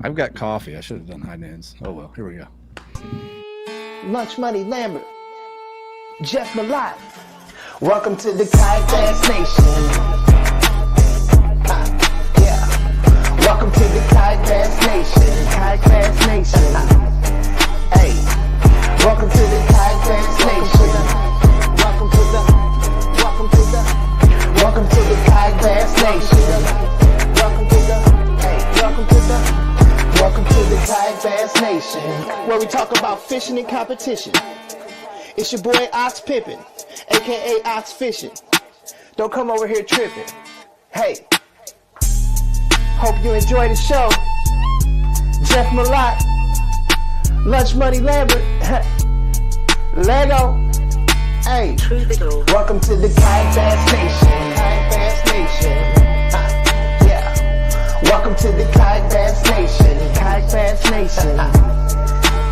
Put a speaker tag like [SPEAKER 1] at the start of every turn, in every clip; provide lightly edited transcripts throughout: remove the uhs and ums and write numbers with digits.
[SPEAKER 1] I've got coffee. I should have done high ends. Oh well, here we go.
[SPEAKER 2] Lunch Money Lambert, Jeff Malott. Welcome to the Kayak Bass Nation. Yeah. Welcome to the Kayak Bass Nation. Kayak Bass Nation. Hey. Welcome to the Kayak Bass Nation. Welcome to the Kayak Bass Nation. Welcome to the Kayak Bass Nation, where we talk about fishing and competition. It's your boy Ox Pippin, aka Ox Fishing. Don't come over here tripping. Hey, hope you enjoy the show. Jeff Malott, Lunch Money Lambert, Lego. Hey, welcome to the Kayak Bass Nation. Kayak Bass Nation. Welcome to the Kayak Bass Nation. Kayak Bass Nation.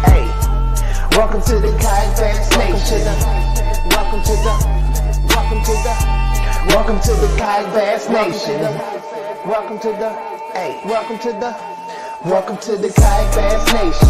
[SPEAKER 2] Hey, welcome to the Kayak Bass Nation. Welcome to the Kayak Bass Nation. Welcome to the Kayak Bass Nation.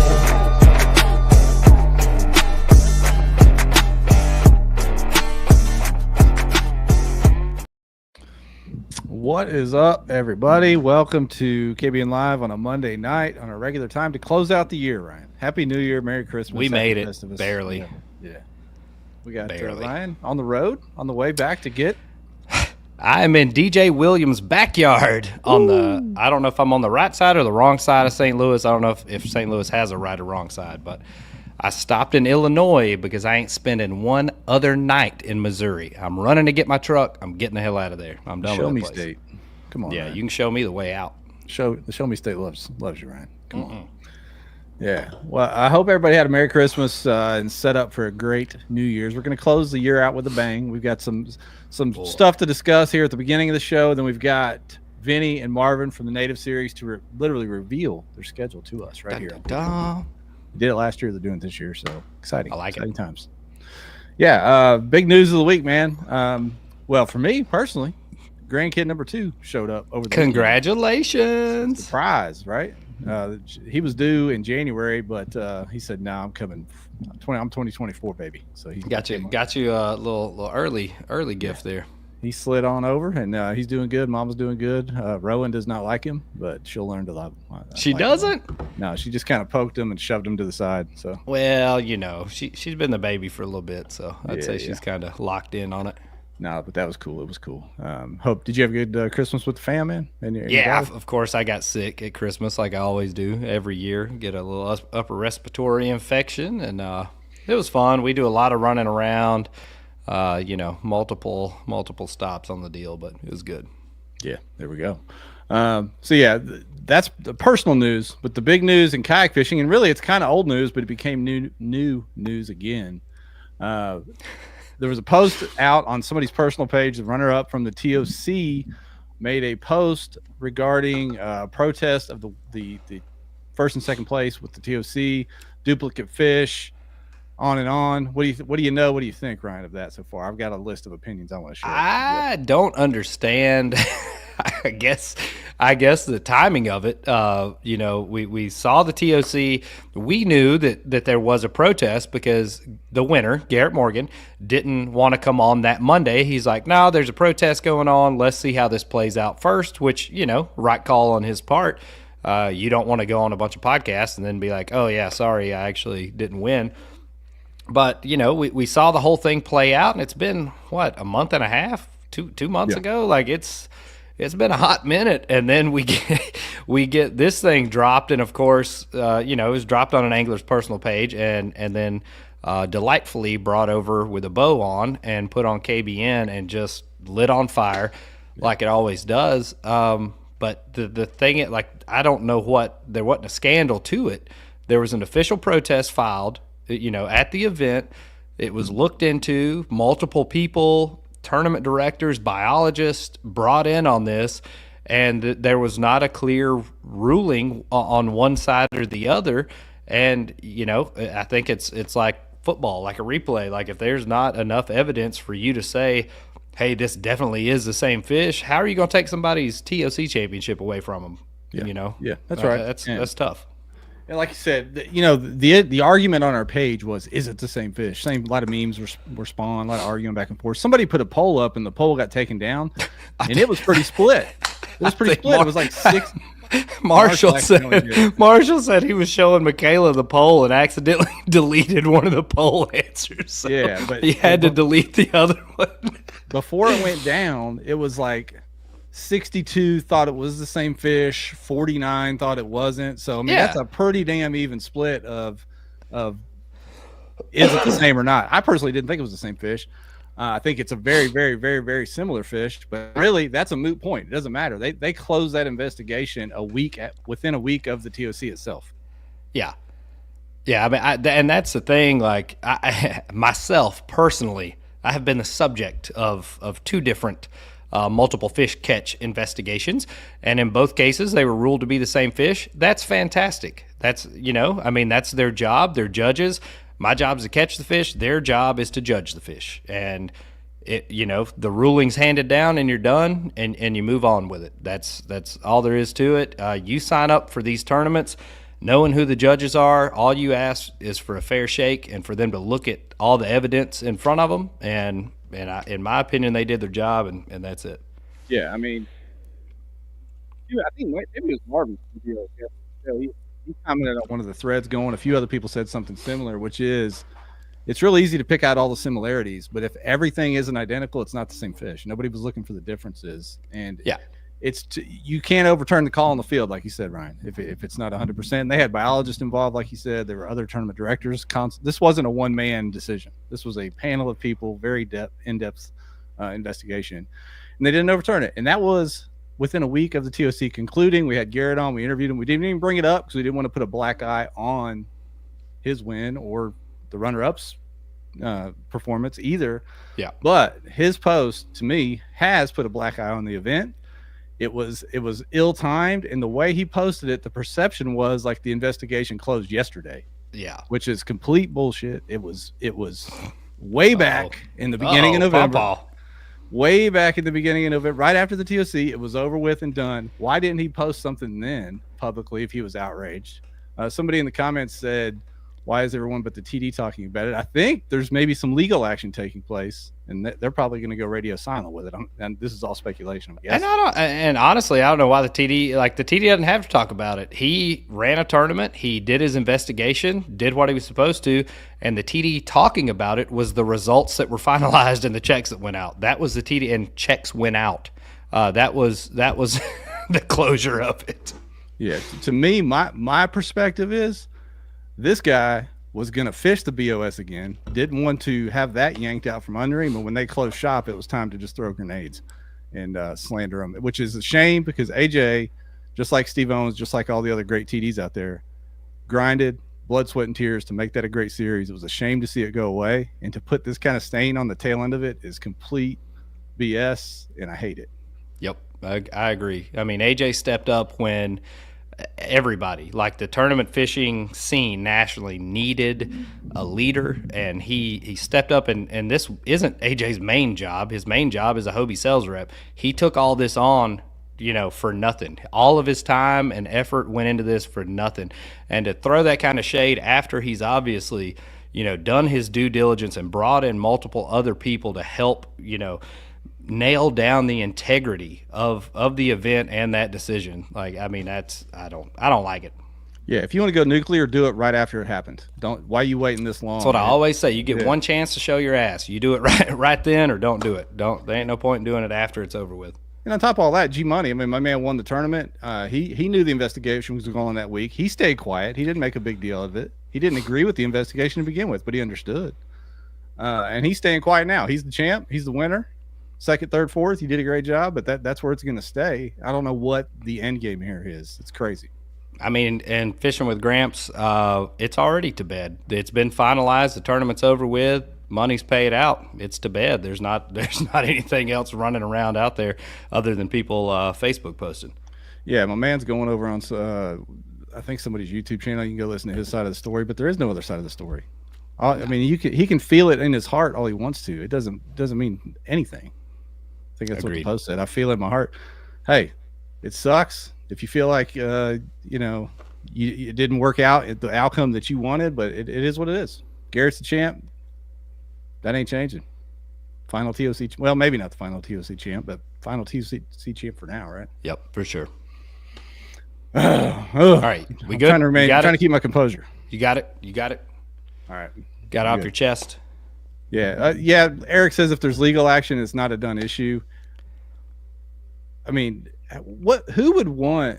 [SPEAKER 1] What is up, everybody? Welcome to KBN Live on a Monday night on a regular time to close out the year, Ryan. Happy New Year, Merry Christmas.
[SPEAKER 3] We made it, barely.
[SPEAKER 1] Yeah. We got Ryan on the road, on the way back to get...
[SPEAKER 3] I'm in DJ Williams' backyard on the... I don't know if I'm on the right side or the wrong side of St. Louis. I don't know if St. Louis has a right or wrong side, but I stopped in Illinois because I ain't spending one other night in Missouri. I'm running to get my truck. I'm getting the hell out of there. I'm done
[SPEAKER 1] Show
[SPEAKER 3] with
[SPEAKER 1] me
[SPEAKER 3] that place.
[SPEAKER 1] state. Come on,
[SPEAKER 3] Yeah,
[SPEAKER 1] Ryan.
[SPEAKER 3] you can show me the way out.
[SPEAKER 1] Show me state loves you, Ryan. Come on. Yeah. Well, I hope everybody had a Merry Christmas and set up for a great New Year's. We're going to close the year out with a bang. We've got some stuff to discuss here at the beginning of the show. Then we've got Vinnny and Marvin from the Native Series to literally reveal their schedule to us right here.
[SPEAKER 3] Da-da-da.
[SPEAKER 1] They did it last year. They're doing it this year. So exciting.
[SPEAKER 3] I like
[SPEAKER 1] exciting
[SPEAKER 3] it.
[SPEAKER 1] times. Yeah. Big news of the week, man. Well, for me personally, grandkid number 2 showed up over the
[SPEAKER 3] Congratulations.
[SPEAKER 1] surprise, right? He was due in January, but he said, "No, I'm coming. I'm 2024, baby." So he
[SPEAKER 3] Got you a little early gift there.
[SPEAKER 1] He slid on over, and he's doing good. Mama's doing good. Rowan does not like him, but she'll learn to love him.
[SPEAKER 3] She doesn't?
[SPEAKER 1] No, she just kind of poked him and shoved him to the side. So
[SPEAKER 3] Well, she's been the baby for a little bit, so I'd say she's kind of locked in on it.
[SPEAKER 1] no, but that was cool. It was cool. Did you have a good Christmas with the fam, man? And your
[SPEAKER 3] Yeah,
[SPEAKER 1] guys?
[SPEAKER 3] of course I got sick at Christmas like I always do every year. Get a little upper respiratory infection, and it was fun. We do a lot of running around, multiple stops on the deal, but it was good.
[SPEAKER 1] Yeah, there we go. That's the personal news, but the big news in kayak fishing, and really it's kind of old news, but it became new news again. There was a post out on somebody's personal page. The runner-up from the TOC made a post regarding protest of the first and second place with the TOC, duplicate fish, on and on. What do you think, Ryan, of that so far? I've got a list of opinions I want to share.
[SPEAKER 3] I don't understand. I guess the timing of it. We saw the TOC. We knew that there was a protest because the winner, Garrett Morgan, didn't want to come on that Monday. He's like, no, there's a protest going on. Let's see how this plays out first, which, right call on his part. You don't want to go on a bunch of podcasts and then be like, oh, yeah, sorry, I actually didn't win. But, we saw the whole thing play out, and it's been, a month and a half, two months ago? Like, it's been a hot minute, and then we get this thing dropped, and of course, it was dropped on an angler's personal page, and then delightfully brought over with a bow on and put on KBN and just lit on fire like it always does. But the thing, I don't know there wasn't a scandal to it. There was an official protest filed, at the event. It was looked into, multiple people, tournament directors, biologists brought in on this, and there was not a clear ruling on one side or the other. And, I think it's like football, like a replay. Like if there's not enough evidence for you to say, hey, this definitely is the same fish, how are you going to take somebody's TOC championship away from them?
[SPEAKER 1] Yeah.
[SPEAKER 3] You know,
[SPEAKER 1] Yeah, that's right.
[SPEAKER 3] That's tough.
[SPEAKER 1] And like you said, the argument on our page was, is it the same fish? A lot of memes were spawned, a lot of arguing back and forth. Somebody put a poll up, and the poll got taken down, and it was pretty split. It was pretty split. It was like 6.
[SPEAKER 3] Marshall said he was showing Michaela the poll and accidentally deleted one of the poll answers. So
[SPEAKER 1] yeah, but
[SPEAKER 3] he had to delete the other one.
[SPEAKER 1] Before it went down, it was like 62 thought it was the same fish, 49 thought it wasn't. So I mean, that's a pretty damn even split of is it the same or not. I personally didn't think it was the same fish. I think it's a very, very, very, very similar fish, but really that's a moot point. It doesn't matter. They closed that investigation within a week of the TOC itself.
[SPEAKER 3] Yeah. I mean, and that's the thing. Like myself personally, I have been the subject of 2 different multiple fish catch investigations, and in both cases they were ruled to be the same fish. That's fantastic. That's I mean, that's their job. They're judges. My job is to catch the fish. Their job is to judge the fish. And the ruling's handed down, and you're done, and you move on with it. That's all there is to it. You sign up for these tournaments knowing who the judges are. All you ask is for a fair shake and for them to look at all the evidence in front of them. And in my opinion, they did their job, and that's it.
[SPEAKER 1] Yeah, I mean, I think maybe it was Marvin. He commented on one of the threads going. A few other people said something similar, which is, it's really easy to pick out all the similarities, but if everything isn't identical, it's not the same fish. Nobody was looking for the differences, and you can't overturn the call on the field, like you said, Ryan. If it's not 100%, they had biologists involved, like you said. There were other tournament directors. This wasn't a one-man decision. This was a panel of people, very in-depth investigation, and they didn't overturn it. And that was within a week of the TOC concluding. We had Garrett on. We interviewed him. We didn't even bring it up because we didn't want to put a black eye on his win or the runner-up's performance either.
[SPEAKER 3] Yeah.
[SPEAKER 1] But his post, to me, has put a black eye on the event. It was ill-timed, and the way he posted it, the perception was like the investigation closed yesterday.
[SPEAKER 3] Yeah.
[SPEAKER 1] Which is complete bullshit. It was way back in the beginning of November. Way back in the beginning of November, right after the TOC, it was over with and done. Why didn't he post something then publicly if he was outraged? Somebody in the comments said, why is everyone but the TD talking about it? I think there's maybe some legal action taking place, and they're probably going to go radio silent with it. And this is all speculation, I guess.
[SPEAKER 3] And honestly, I don't know why the TD doesn't have to talk about it. He ran a tournament. He did his investigation, did what he was supposed to, and the TD talking about it was the results that were finalized and the checks that went out. That was the TD, and checks went out. That was the closure of it.
[SPEAKER 1] Yeah, to me, my perspective is, this guy was going to fish the BOS again, didn't want to have that yanked out from under him, and when they closed shop, it was time to just throw grenades and slander him, which is a shame because AJ, just like Steve Owens, just like all the other great TDs out there, grinded blood, sweat, and tears to make that a great series. It was a shame to see it go away, and to put this kind of stain on the tail end of it is complete BS, and I hate it.
[SPEAKER 3] Yep, I agree. I mean, AJ stepped up when everybody, like the tournament fishing scene nationally, needed a leader, and he stepped up, and this isn't AJ's main job. His main job is a Hobie sales rep. He took all this on, for nothing. All of his time and effort went into this for nothing, and to throw that kind of shade after he's obviously done his due diligence and brought in multiple other people to help nail down the integrity of the event and that decision. Like, I mean, I don't like it.
[SPEAKER 1] Yeah, if you want to go nuclear, do it right after it happened. Why are you waiting this long?
[SPEAKER 3] That's what I always say. You get one chance to show your ass. You do it right then, or don't do it. There ain't no point in doing it after it's over with.
[SPEAKER 1] And on top of all that, G Money, I mean, my man won the tournament. He knew the investigation was going on that week. He stayed quiet. He didn't make a big deal of it. He didn't agree with the investigation to begin with, but he understood. And he's staying quiet now. He's the champ. He's the winner. Second, third, fourth, you did a great job, but that's where it's going to stay. I don't know what the end game here is. It's crazy.
[SPEAKER 3] I mean, and fishing with Gramps, it's already to bed. It's been finalized. The tournament's over with. Money's paid out. It's to bed. There's not anything else running around out there other than people Facebook posting.
[SPEAKER 1] Yeah, my man's going over on I think somebody's YouTube channel. You can go listen to his side of the story, but there is no other side of the story. I mean, he can feel it in his heart all he wants to. It doesn't mean anything. I think that's Agreed. What the post said. I feel it in my heart. Hey, it sucks. If you feel like it didn't work out at the outcome that you wanted, but it is what it is. Garrett's the champ. That ain't changing. Final TOC. Well, maybe not the final TOC champ, but final TOC champ for now, right?
[SPEAKER 3] Yep, for sure.
[SPEAKER 1] All
[SPEAKER 3] right, we good?
[SPEAKER 1] Trying to keep my composure.
[SPEAKER 3] You got it.
[SPEAKER 1] All right,
[SPEAKER 3] got it off your chest.
[SPEAKER 1] Yeah, yeah. Eric says if there's legal action, it's not a done issue. I mean, who would want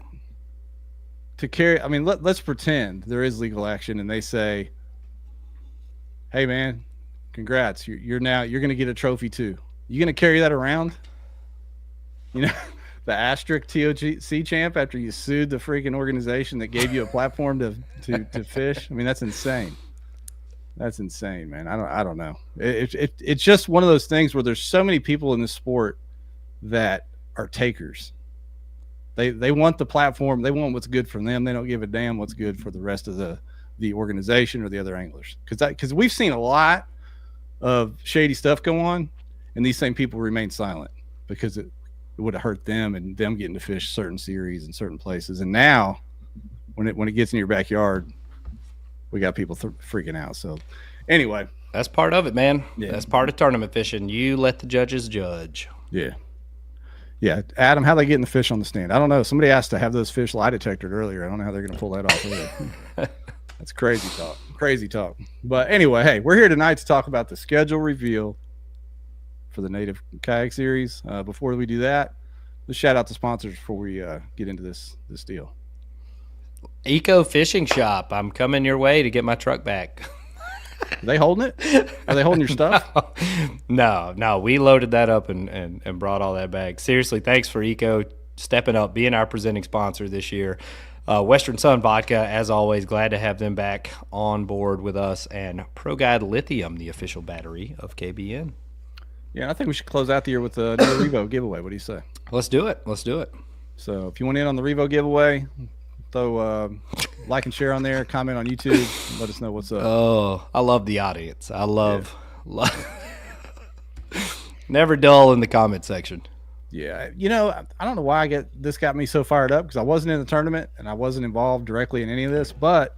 [SPEAKER 1] to carry? I mean, let's pretend there is legal action, and they say, "Hey, man, congrats! You're going to get a trophy too. You going to carry that around? You know, the asterisk TOC champ after you sued the freaking organization that gave you a platform to fish. I mean, that's insane. That's insane, man. I don't know. It's just one of those things where there's so many people in this sport that are takers. They want the platform. They want what's good for them. They don't give a damn what's good for the rest of the organization or the other anglers. Because we've seen a lot of shady stuff go on, and these same people remain silent because it would have hurt them and them getting to fish certain series in certain places. And now, when it gets in your backyard, we got people freaking out. So, anyway,
[SPEAKER 3] that's part of it, man.
[SPEAKER 1] Yeah.
[SPEAKER 3] That's part of tournament fishing. You let the judges judge.
[SPEAKER 1] Yeah. Yeah, Adam, how they getting the fish on the stand? I don't know. Somebody asked to have those fish lie detected earlier. I don't know how they're going to pull that off either. That's crazy talk. Crazy talk. But anyway, hey, we're here tonight to talk about the schedule reveal for the Native Kayak Series. Before we do that, let's shout out the sponsors before we get into this deal.
[SPEAKER 3] Eco Fishing Shop. I'm coming your way to get my truck back.
[SPEAKER 1] Are they holding it? Are they holding your stuff?
[SPEAKER 3] No. We loaded that up and brought all that back. Seriously, thanks for Eco stepping up, being our presenting sponsor this year. Western Son Vodka, as always, glad to have them back on board with us. And Pro Guide Lithium, the official battery of KBN.
[SPEAKER 1] Yeah, I think we should close out the year with a new Revo giveaway. What do you say?
[SPEAKER 3] Let's do it.
[SPEAKER 1] So if you want in on the Revo giveaway, throw like and share on there, comment on YouTube, let us know what's up.
[SPEAKER 3] Oh, I love the audience. I love never dull in the comment section.
[SPEAKER 1] Yeah, I don't know why this got me so fired up because I wasn't in the tournament and I wasn't involved directly in any of this, but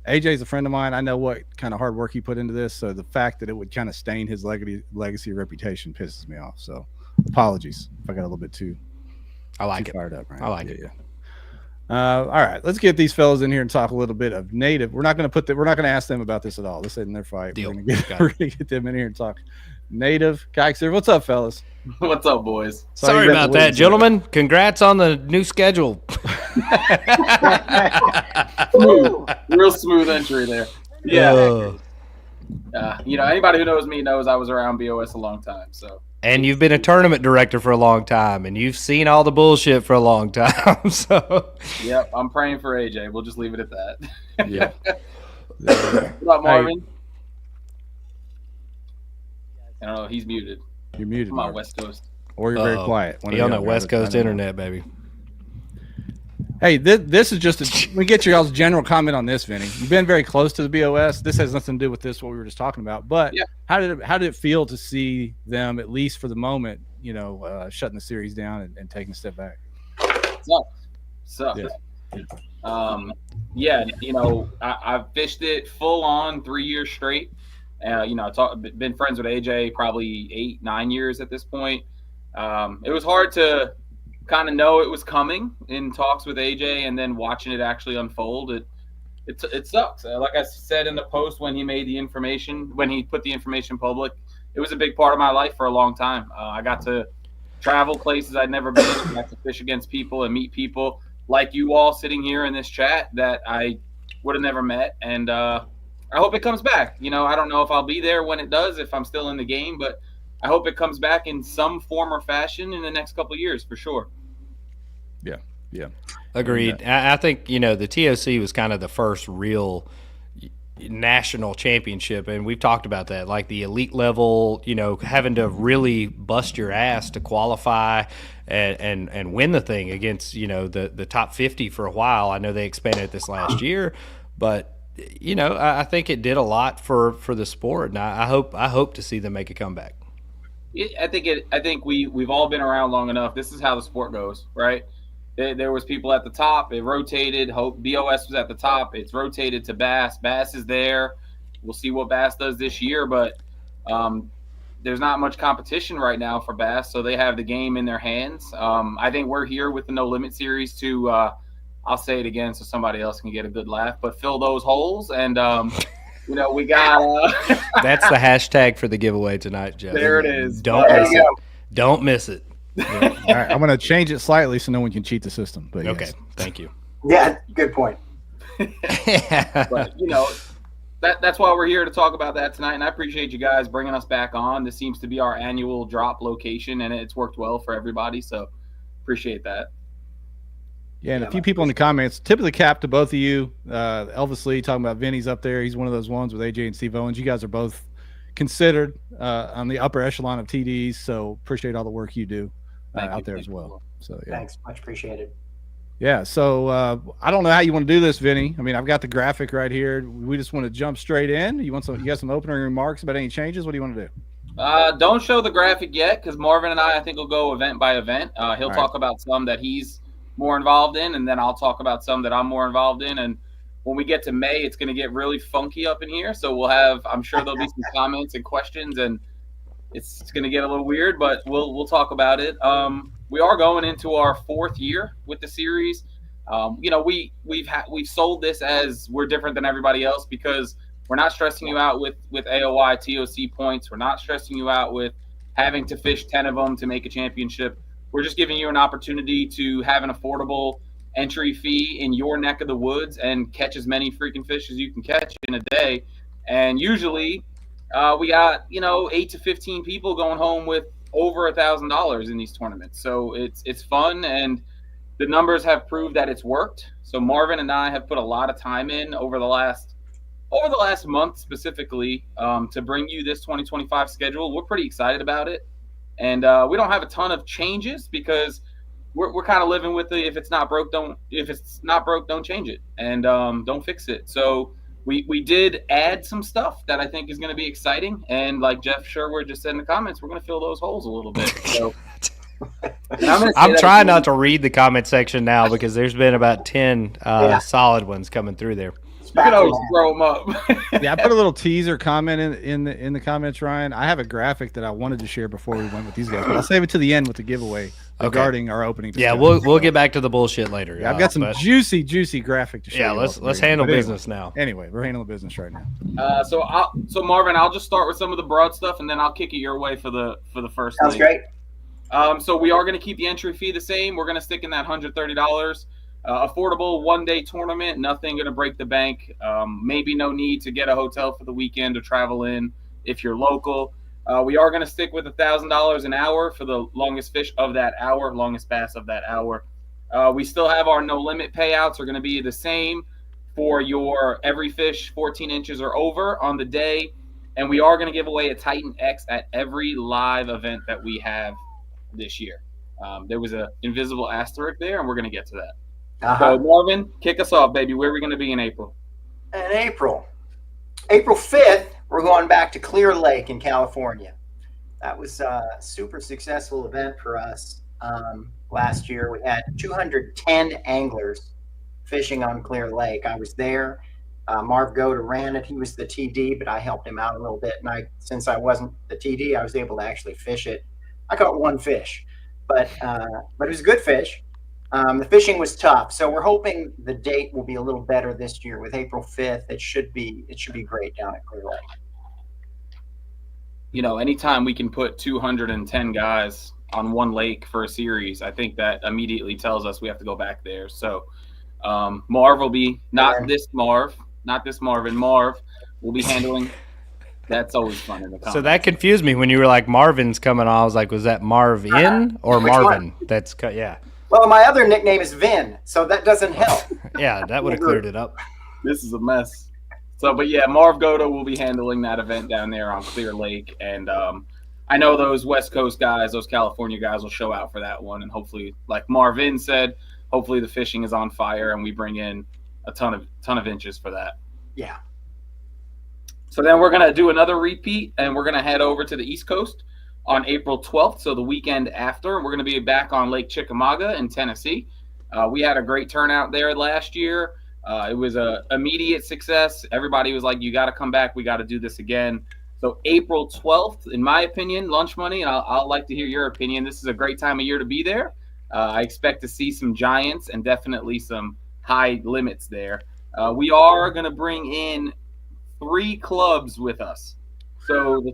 [SPEAKER 1] AJ's a friend of mine. I know what kind of hard work he put into this, so the fact that it would kind of stain his legacy reputation pisses me off. So apologies if I got a little bit too fired up. Right?
[SPEAKER 3] I like it.
[SPEAKER 1] Yeah. All right, let's get these fellas in here and talk a little bit of Native. We're not going to ask them about this at all. This isn't their fight.
[SPEAKER 3] Deal.
[SPEAKER 1] We're going to get them in here and talk Native Kayak Series. What's up, fellas?
[SPEAKER 4] What's up, boys?
[SPEAKER 3] Sorry about that, gentlemen. Congrats on the new schedule.
[SPEAKER 4] Real smooth entry there. Yeah. Anybody who knows me knows I was around BOS a long time. So.
[SPEAKER 3] And you've been a tournament director for a long time, and you've seen all the bullshit for a long time. So.
[SPEAKER 4] Yep, I'm praying for AJ. We'll just leave it at that.
[SPEAKER 1] Yeah.
[SPEAKER 4] What up, Marvin? I don't know. He's muted.
[SPEAKER 1] You're muted.
[SPEAKER 4] Come on, West Coast.
[SPEAKER 1] Or you're very quiet.
[SPEAKER 3] You're on that West Coast internet, baby.
[SPEAKER 1] Hey, this is just we get your all's general comment on this, Vinney. You've been very close to the BOS. This has nothing to do with this, what we were just talking about. But yeah. How did it feel to see them, at least for the moment, shutting the series down and taking a step back?
[SPEAKER 4] Sucks. Yeah. I've fished it full on 3 years straight. Been friends with AJ probably 8-9 years at this point. It was hard to kind of know it was coming in talks with AJ, and then watching it actually unfold. It sucks. Like I said in the post when he put the information public, it was a big part of my life for a long time. I got to travel places I'd never been. I got to fish against people and meet people like you all sitting here in this chat that I would have never met. And I hope it comes back. I don't know if I'll be there when it does, if I'm still in the game, but I hope it comes back in some form or fashion in the next couple of years for sure.
[SPEAKER 1] Yeah.
[SPEAKER 3] Agreed. I think, the TOC was kind of the first real national championship, and we've talked about that, like the elite level, having to really bust your ass to qualify and win the thing against, the top 50 for a while. I know they expanded it this last year, but I think it did a lot for the sport, and I hope to see them make a comeback.
[SPEAKER 4] I think we've all been around long enough. This is how the sport goes, right? There was people at the top. It rotated. BOS was at the top. It's rotated to Bass. Bass is there. We'll see what Bass does this year, but there's not much competition right now for Bass, so they have the game in their hands. I think we're here with the No Limit Series to, I'll say it again so somebody else can get a good laugh, but fill those holes. And, we got
[SPEAKER 3] That's the hashtag for the giveaway tonight, Jeff.
[SPEAKER 4] there it is.
[SPEAKER 3] Don't miss it. Don't miss it.
[SPEAKER 1] All right, I'm going to change it slightly so no one can cheat the system. But
[SPEAKER 3] Okay,
[SPEAKER 1] yes.
[SPEAKER 3] thank you.
[SPEAKER 5] Yeah, good point.
[SPEAKER 4] But, that's why we're here to talk about that tonight, and I appreciate you guys bringing us back on. This seems to be our annual drop location, and it's worked well for everybody, so appreciate that.
[SPEAKER 1] Yeah, and a few people in the comments, tip of the cap to both of you. Elvis Lee talking about Vinny's up there. He's one of those ones with AJ and Steve Owens. You guys are both considered on the upper echelon of TDs, so appreciate all the work you do out there as well. So yeah.
[SPEAKER 5] Thanks, much appreciated.
[SPEAKER 1] Yeah, so I don't know how you want to do this, Vinny. I mean, I've got the graphic right here. We just want to jump straight in. You got some opening remarks about any changes? What do you want to do?
[SPEAKER 4] Don't show the graphic yet, because Marvin and I think will go event by event. He'll talk about some that he's more involved in, and then I'll talk about some that I'm more involved in. And when we get to May, it's going to get really funky up in here. So I'm sure there'll be some comments and questions, and it's going to get a little weird, but we'll talk about it. We are going into our 4th year with the series. We've sold this as we're different than everybody else because we're not stressing you out with AOI TOC points. We're not stressing you out with having to fish 10 of them to make a championship. We're just giving you an opportunity to have an affordable entry fee in your neck of the woods and catch as many freaking fish as you can catch in a day. And usually we got 8 to 15 people going home with over $1,000 in these tournaments. So it's fun, and the numbers have proved that it's worked. So Marvin and I have put a lot of time in over the last month specifically to bring you this 2025 schedule. We're pretty excited about it, and we don't have a ton of changes because we're kind of living with the if it's not broke, don't change it, and don't fix it. So we did add some stuff that I think is going to be exciting, and like Jeff Sherwood just said in the comments, we're going to fill those holes a little bit. So
[SPEAKER 3] I'm trying not to read the comment section now because there's been about 10 solid ones coming through there.
[SPEAKER 4] You can always throw them up.
[SPEAKER 1] Yeah, I put a little teaser comment in the comments, Ryan. I have a graphic that I wanted to share before we went with these guys, but I'll save it to the end with the giveaway regarding our opening.
[SPEAKER 3] Yeah, we'll get back to the bullshit later.
[SPEAKER 1] Yeah, I've got some juicy graphic to share.
[SPEAKER 3] Yeah, let's handle business now.
[SPEAKER 1] Anyway, we're handling business right now.
[SPEAKER 4] So Marvin, I'll just start with some of the broad stuff, and then I'll kick it your way for the first.
[SPEAKER 5] Sounds great.
[SPEAKER 4] So we are going to keep the entry fee the same. We're going to stick in that $130. Affordable one-day tournament, nothing going to break the bank. Maybe no need to get a hotel for the weekend or travel in if you're local. We are going to stick with $1,000 an hour for the longest fish of that hour, longest bass of that hour. We still have our no limit payouts are going to be the same for your every fish 14 inches or over on the day. And we are going to give away a Titan X at every live event that we have this year. There was an invisible asterisk there, and we're going to get to that. So, Marvin, kick us off, baby. Where are we going to be in April?
[SPEAKER 5] In April 5th, we're going back to Clear Lake in California. That was a super successful event for us last year. We had 210 anglers fishing on Clear Lake. I was there. Marv Goda ran it. He was the TD, but I helped him out a little bit. And since I wasn't the TD, I was able to actually fish it. I caught one fish, but it was a good fish. The fishing was tough, so we're hoping the date will be a little better this year with April 5th. It should be great down at Clear Lake.
[SPEAKER 4] Anytime we can put 210 guys on one lake for a series, I think that immediately tells us we have to go back there. So Marv will be this Marvin. Marv will be handling. That's always fun in the comments.
[SPEAKER 3] So that confused me when you were like Marvin's coming on. I was like, was that Marvin or Marvin?
[SPEAKER 5] One?
[SPEAKER 3] That's yeah.
[SPEAKER 5] Well, my other nickname is Vin, so that doesn't help.
[SPEAKER 3] Yeah, that would have cleared it up.
[SPEAKER 4] This is a mess. So, but yeah, Marv Goda will be handling that event down there on Clear Lake. And I know those West Coast guys, those California guys will show out for that one. And hopefully, like Marvin said, hopefully the fishing is on fire and we bring in a ton of inches for that.
[SPEAKER 5] Yeah.
[SPEAKER 4] So then we're going to do another repeat, and we're going to head over to the East Coast on April 12th, so the weekend after. We're going to be back on Lake Chickamauga in Tennessee. We had a great turnout there last year. It was a immediate success. Everybody was like, you got to come back. We got to do this again. So April 12th, in my opinion, lunch money, and I'll like to hear your opinion. This is a great time of year to be there. I expect to see some giants and definitely some high limits there. We are going to bring in 3 clubs with us. So the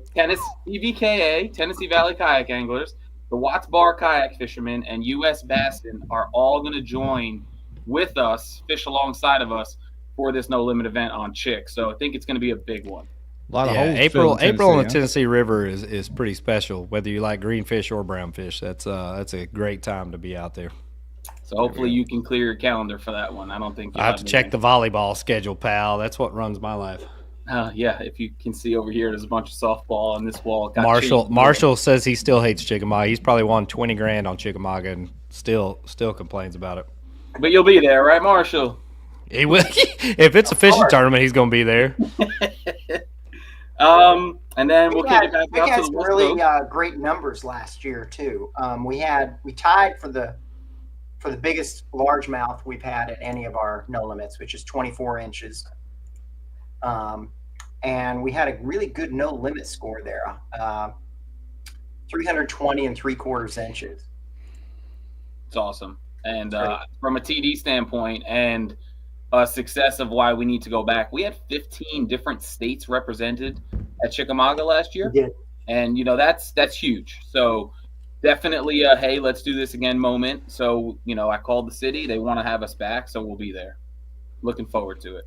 [SPEAKER 4] TVKA, Tennessee Valley Kayak Anglers, the Watts Bar Kayak Fishermen, and US Bassin are all going to join with us, fish alongside of us for this No Limit event on Chick. So I think it's going to be a big one.
[SPEAKER 1] A lot of
[SPEAKER 3] Yeah,
[SPEAKER 1] holes
[SPEAKER 3] April
[SPEAKER 1] filled in
[SPEAKER 3] April on the
[SPEAKER 1] Tennessee,
[SPEAKER 3] Tennessee River is pretty special. Whether you like green fish or brown fish, that's a great time to be out there.
[SPEAKER 4] So hopefully you can clear your calendar for that one. I don't think
[SPEAKER 3] I have to check the volleyball schedule, pal. That's what runs my life.
[SPEAKER 4] Yeah, if you can see over here, there's a bunch of softball on this wall.
[SPEAKER 3] Marshall says he still hates Chickamauga. He's probably won $20,000 on Chickamauga and still complains about it.
[SPEAKER 4] But you'll be there, right, Marshall?
[SPEAKER 3] He will. If it's a fishing tournament, he's going to be there.
[SPEAKER 4] And then we'll kick it back
[SPEAKER 5] we
[SPEAKER 4] out
[SPEAKER 5] had
[SPEAKER 4] to the
[SPEAKER 5] some
[SPEAKER 4] West
[SPEAKER 5] really
[SPEAKER 4] Coast.
[SPEAKER 5] great numbers last year too. We tied for the biggest largemouth we've had at any of our no limits, which is 24 inches. And we had a really good no limit score there, 320 3/4 inches.
[SPEAKER 4] It's awesome. And from a TD standpoint and a success of why we need to go back, we had 15 different states represented at Chickamauga last year.
[SPEAKER 5] Yeah.
[SPEAKER 4] And, that's huge. So definitely hey, let's do this again moment. So, I called the city. They want to have us back, so we'll be there. Looking forward to it.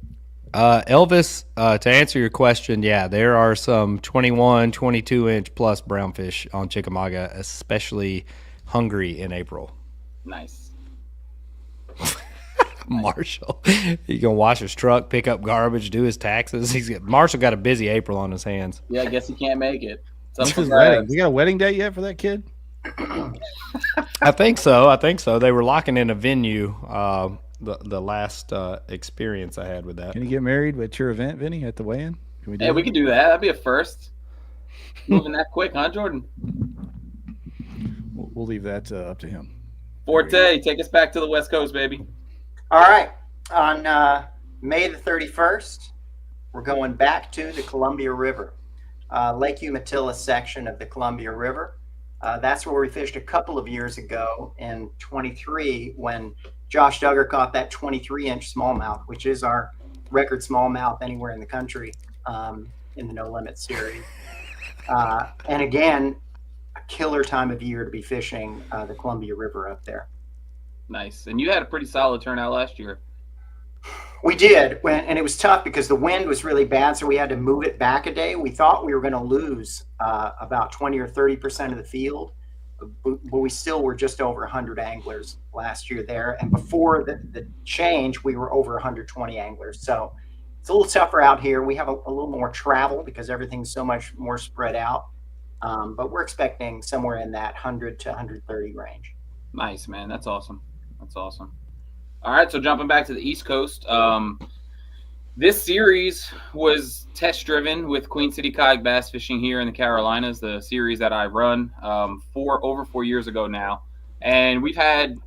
[SPEAKER 3] Elvis, to answer your question, yeah, there are some 21, 22-inch plus brownfish on Chickamauga, especially hungry in April.
[SPEAKER 4] Nice.
[SPEAKER 3] Marshall, he gonna wash his truck, pick up garbage, do his taxes. Marshall got a busy April on his hands.
[SPEAKER 4] Yeah, I guess he can't make it.
[SPEAKER 1] What's his wedding? You got a wedding date yet for that kid?
[SPEAKER 3] I think so. They were locking in a venue. The last experience I had with that.
[SPEAKER 1] Can you get married at your event, Vinney, at the weigh-in? Can we do
[SPEAKER 4] Hey,
[SPEAKER 1] that?
[SPEAKER 4] we could do that. That'd be a first. Moving that quick, huh, Jordan?
[SPEAKER 1] We'll leave that up to him.
[SPEAKER 4] Forte, take us back to the West Coast, baby.
[SPEAKER 5] All right. On May the 31st, we're going back to the Columbia River, Lake Umatilla section of the Columbia River. That's where we fished a couple of years ago in 23 when Josh Duggar caught that 23-inch smallmouth, which is our record smallmouth anywhere in the country in the No Limit Series. And again, a killer time of year to be fishing the Columbia River up there.
[SPEAKER 4] Nice. And you had a pretty solid turnout last year.
[SPEAKER 5] We did, and it was tough because the wind was really bad, so we had to move it back a day. We thought we were going to lose about 20 or 30% of the field, but we still were just over 100 anglers last year there. And before the change, we were over 120 anglers. So it's a little tougher out here. We have a little more travel because everything's so much more spread out. But we're expecting somewhere in that 100 to 130 range.
[SPEAKER 4] Nice, man. That's awesome. That's awesome. All right, so jumping back to the East Coast, this series was test-driven with Queen City Kayak Bass Fishing here in the Carolinas, the series that I run over 4 years ago now. And we've had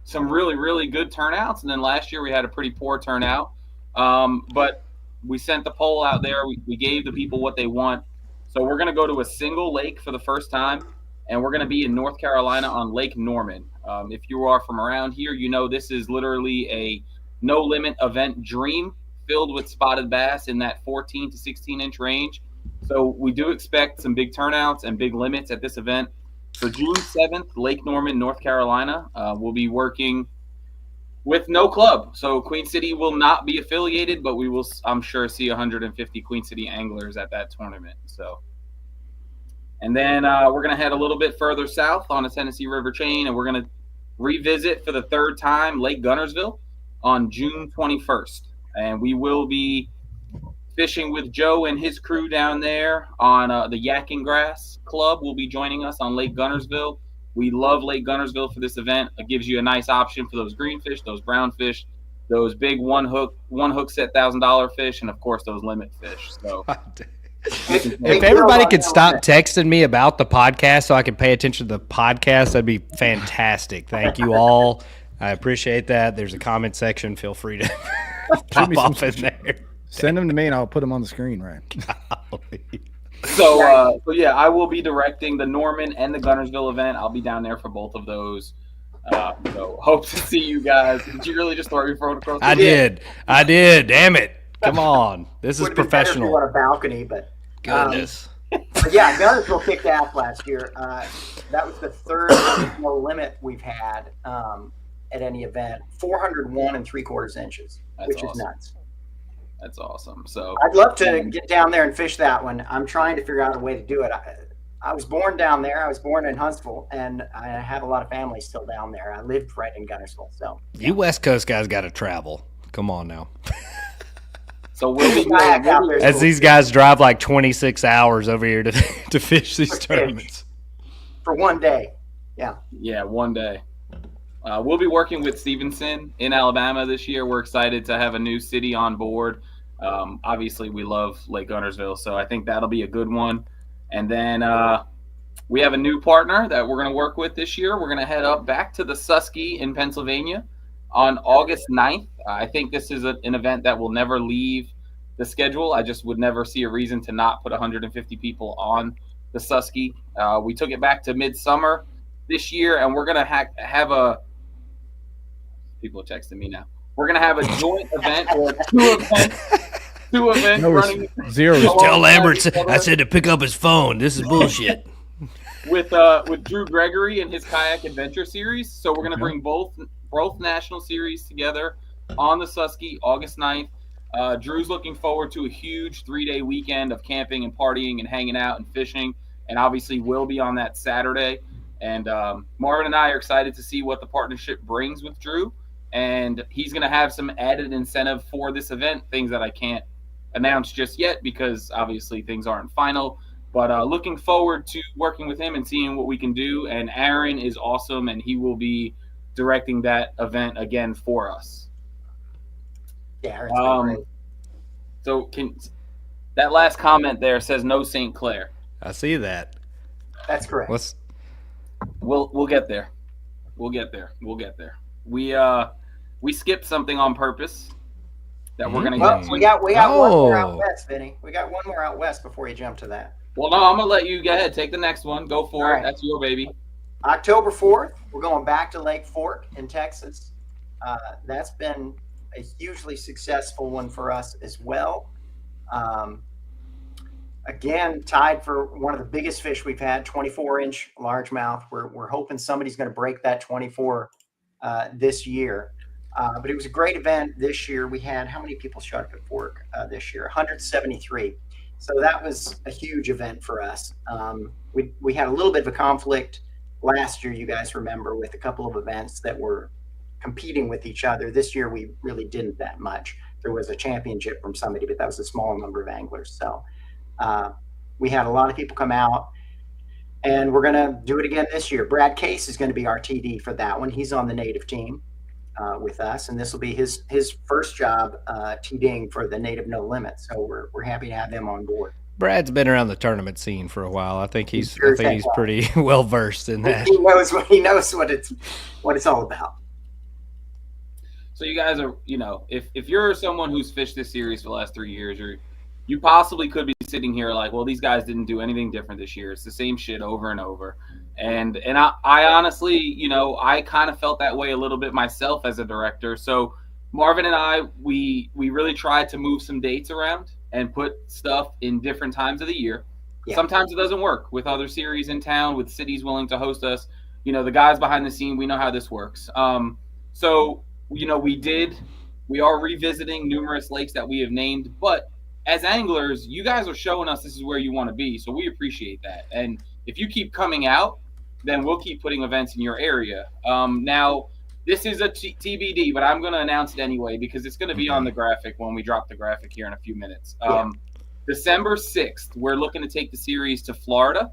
[SPEAKER 4] some really, really good turnouts, and then last year we had a pretty poor turnout. But we sent the poll out there. We gave the people what they want. So we're going to go to a single lake for the first time, and we're going to be in North Carolina on Lake Norman. If you are from around here, this is literally a no-limit event dream filled with spotted bass in that 14 to 16-inch range. So we do expect some big turnouts and big limits at this event. So June 7th, Lake Norman, North Carolina, we'll be working with no club. So Queen City will not be affiliated, but we will, I'm sure, see 150 Queen City anglers at that tournament. And then we're going to head a little bit further south on the Tennessee River chain, and we're going to revisit for the third time Lake Gunnersville on June 21st. And we will be fishing with Joe and his crew down there on the Yakking Grass Club. Will be joining us on Lake Gunnersville. We love Lake Gunnersville for this event. It gives you a nice option for those green fish, those brown fish, those big one hook set $1,000 fish, and of course those limit fish. So
[SPEAKER 3] if everybody could stop texting me about the podcast so I can pay attention to the podcast, that'd be fantastic. Thank you all. I appreciate that. There's a comment section. Feel free to
[SPEAKER 1] Shoot
[SPEAKER 3] pop
[SPEAKER 1] me
[SPEAKER 3] off
[SPEAKER 1] some-
[SPEAKER 3] in there.
[SPEAKER 1] Send them to me and I'll put them on the screen, Ryan.
[SPEAKER 4] So yeah, I will be directing the Norman and the Gunnersville event. I'll be down there for both of those. So hope to see you guys. Did you really just throw your phone across?
[SPEAKER 3] I did. Damn it. Come on. This is
[SPEAKER 5] Would be better if you
[SPEAKER 3] professional.
[SPEAKER 5] were on a balcony, but
[SPEAKER 3] Goodness.
[SPEAKER 5] but yeah, Gunnersville kicked ass last year. That was the third no limit we've had at any event. 401 and 3/4 inches,
[SPEAKER 4] That's
[SPEAKER 5] which
[SPEAKER 4] awesome.
[SPEAKER 5] is nuts.
[SPEAKER 4] That's awesome. So
[SPEAKER 5] I'd love to get down there and fish that one. I'm trying to figure out a way to do it. I was born down there. I was born in Huntsville, and I have a lot of family still down there. I lived right in Gunnersville, so
[SPEAKER 3] You West Coast guys got to travel. Come on now.
[SPEAKER 4] we'll be
[SPEAKER 5] Kayak out there.
[SPEAKER 3] As these guys drive like 26 hours over here to fish these tournaments.
[SPEAKER 5] for one day.
[SPEAKER 4] Yeah, one day. We'll be working with Stevenson in Alabama this year. We're excited to have a new city on board. Obviously, we love Lake Gunnersville, so I think that'll be a good one. And then we have a new partner that we're going to work with this year. We're going to head up back to the Susky in Pennsylvania on August 9th. I think this is an event that will never leave the schedule. I just would never see a reason to not put 150 people on the Susky. We took it back to midsummer this year, and we're going to have a – people are texting me now. We're going to have a joint event or two events
[SPEAKER 1] No,
[SPEAKER 4] running
[SPEAKER 1] zero.
[SPEAKER 3] Tell Lambert I said to pick up his phone. This is bullshit.
[SPEAKER 4] with Drew Gregory and his Kayak Adventure Series. So we're going to bring both national series together on the Susky August 9th. Drew's looking forward to a huge 3-day weekend of camping and partying and hanging out and fishing, and obviously will be on that Saturday. And Marvin and I are excited to see what the partnership brings with Drew, and he's going to have some added incentive for this event, things that I can't announce just yet because obviously things aren't final. But looking forward to working with him and seeing what we can do. And Aaron is awesome, and he will be directing that event again for us.
[SPEAKER 5] Yeah, Aaron's been great.
[SPEAKER 4] So that last comment there says no St. Clair.
[SPEAKER 3] I see that.
[SPEAKER 5] That's correct.
[SPEAKER 4] We'll get there. We'll get there. We skipped something on purpose that we're gonna
[SPEAKER 5] Well,
[SPEAKER 4] get.
[SPEAKER 5] we got one more out
[SPEAKER 3] Oh.
[SPEAKER 5] west, Vinny. We got one more out west before you jump to that.
[SPEAKER 4] Well, no, I'm gonna let you go ahead. Take the next one. Go for
[SPEAKER 5] All
[SPEAKER 4] it.
[SPEAKER 5] right.
[SPEAKER 4] That's your baby.
[SPEAKER 5] October 4th, we're going back to Lake Fork in Texas. That's been a hugely successful one for us as well. Again, tied for one of the biggest fish we've had, 24-inch largemouth. We're hoping somebody's going to break that 24 this year. But it was a great event this year. We had, how many people showed up at Fork this year? 173. So that was a huge event for us. We had a little bit of a conflict last year, you guys remember, with a couple of events that were competing with each other. This year, we really didn't that much. There was a championship from somebody, but that was a small number of anglers. So we had a lot of people come out, and we're going to do it again this year. Brad Case is going to be our TD for that one. He's on the native team with us, and this will be his first job TDing for the Native No Limit. So we're happy to have him on board.
[SPEAKER 3] Brad's been around the tournament scene for a while. I think he's
[SPEAKER 5] Sure,
[SPEAKER 3] pretty well versed in that.
[SPEAKER 5] He knows what it's all about.
[SPEAKER 4] So you guys are, if you're someone who's fished this series for the last 3 years, you possibly could be sitting here like, well, these guys didn't do anything different this year. It's the same shit over and over. And I honestly, I kind of felt that way a little bit myself as a director. So Marvin and I, we really tried to move some dates around and put stuff in different times of the year. Yeah. Sometimes it doesn't work with other series in town, with cities willing to host us. The guys behind the scene, we know how this works. So we are revisiting numerous lakes that we have named, but as anglers, you guys are showing us this is where you want to be. So we appreciate that. And if you keep coming out, then we'll keep putting events in your area. Now, this is a TBD, but I'm going to announce it anyway because it's going to be on the graphic when we drop the graphic here in a few minutes. December 6th, we're looking to take the series to Florida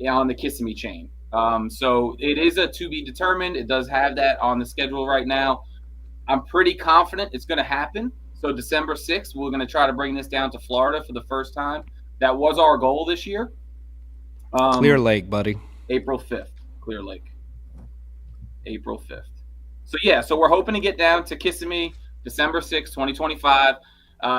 [SPEAKER 4] on the Kissimmee chain. So it is a to be determined. It does have that on the schedule right now. I'm pretty confident it's going to happen. So December 6th, we're going to try to bring this down to Florida for the first time. That was our goal this year.
[SPEAKER 3] Clear Lake, buddy.
[SPEAKER 4] April 5th, Clear Lake. April 5th. So we're hoping to get down to Kissimmee December 6th, 2025.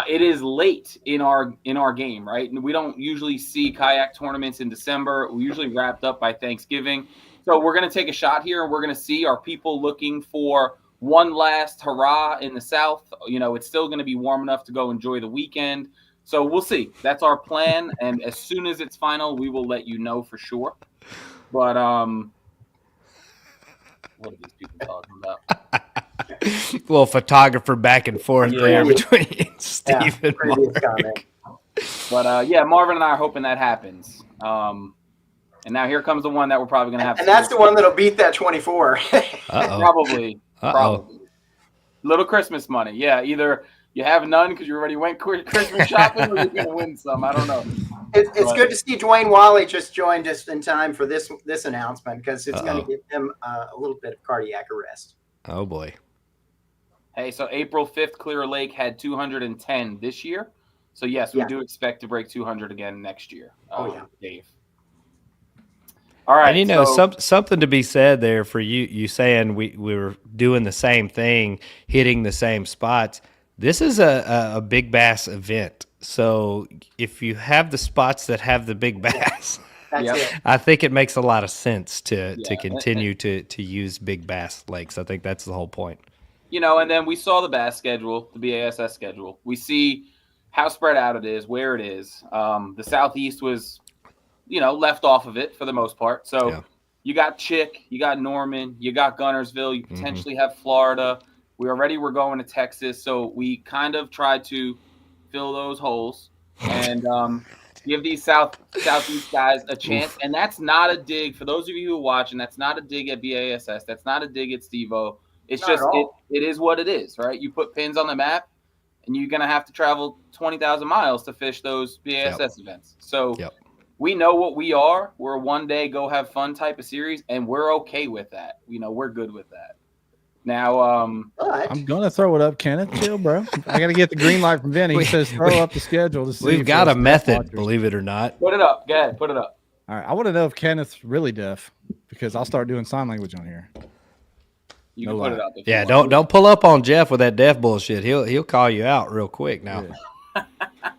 [SPEAKER 4] It is late in our game, right? And we don't usually see kayak tournaments in December. We usually wrapped up by Thanksgiving. So we're going to take a shot here, and we're going to see, are people looking for one last hurrah in the South? It's still going to be warm enough to go enjoy the weekend. So we'll see. That's our plan, and as soon as it's final, we will let you know for sure. But what are these people talking about?
[SPEAKER 3] Little photographer back and forth there between Steve and Mark.
[SPEAKER 4] But Marvin and I are hoping that happens. And now here comes the one that we're probably going to have.
[SPEAKER 5] And that's the one that'll beat that 24.
[SPEAKER 4] Probably. Little Christmas money. Yeah, either you have none because you already went Christmas shopping, or you're going to win some. I don't know.
[SPEAKER 5] It's good to see Dwayne Wally just joined us in time for this announcement, because it's going to give him a little bit of cardiac arrest.
[SPEAKER 3] Oh, boy.
[SPEAKER 4] Hey, so April 5th, Clear Lake had 210 this year. So, yes, we do expect to break 200 again next year. Dave. All right.
[SPEAKER 3] And, something to be said there for you saying we were doing the same thing, hitting the same spots. This is a big bass event. So if you have the spots that have the big bass, I think it makes a lot of sense to continue to use big bass lakes. I think that's the whole point.
[SPEAKER 4] And then we saw the bass schedule, the BASS schedule. We see how spread out it is, where it is. The Southeast was, left off of it for the most part. So you got Chick, you got Norman, you got Gunnersville, you potentially have Florida. We're going to Texas. So we kind of tried to fill those holes and give these Southeast guys a chance. And that's not a dig. For those of you who are watching, that's not a dig at BASS. That's not a dig at Steve-O. It's not just it is what it is, right? You put pins on the map, and you're going to have to travel 20,000 miles to fish those BASS events. So we know what we are. We're a one-day go-have fun type of series, and we're okay with that. We're good with that. Now,
[SPEAKER 1] I'm going to throw it up, Kenneth. Chill, bro. I got to get the green light from Vinny. He says throw up the schedule. To see
[SPEAKER 3] we've got a method, believe it or not.
[SPEAKER 4] Put it up. Go ahead, put it up.
[SPEAKER 1] All right. I want to know if Kenneth's really deaf, because I'll start doing sign language on here.
[SPEAKER 4] You can put it up.
[SPEAKER 3] Yeah, don't pull up on Jeff with that deaf bullshit. He'll call you out real quick now.
[SPEAKER 1] Yeah.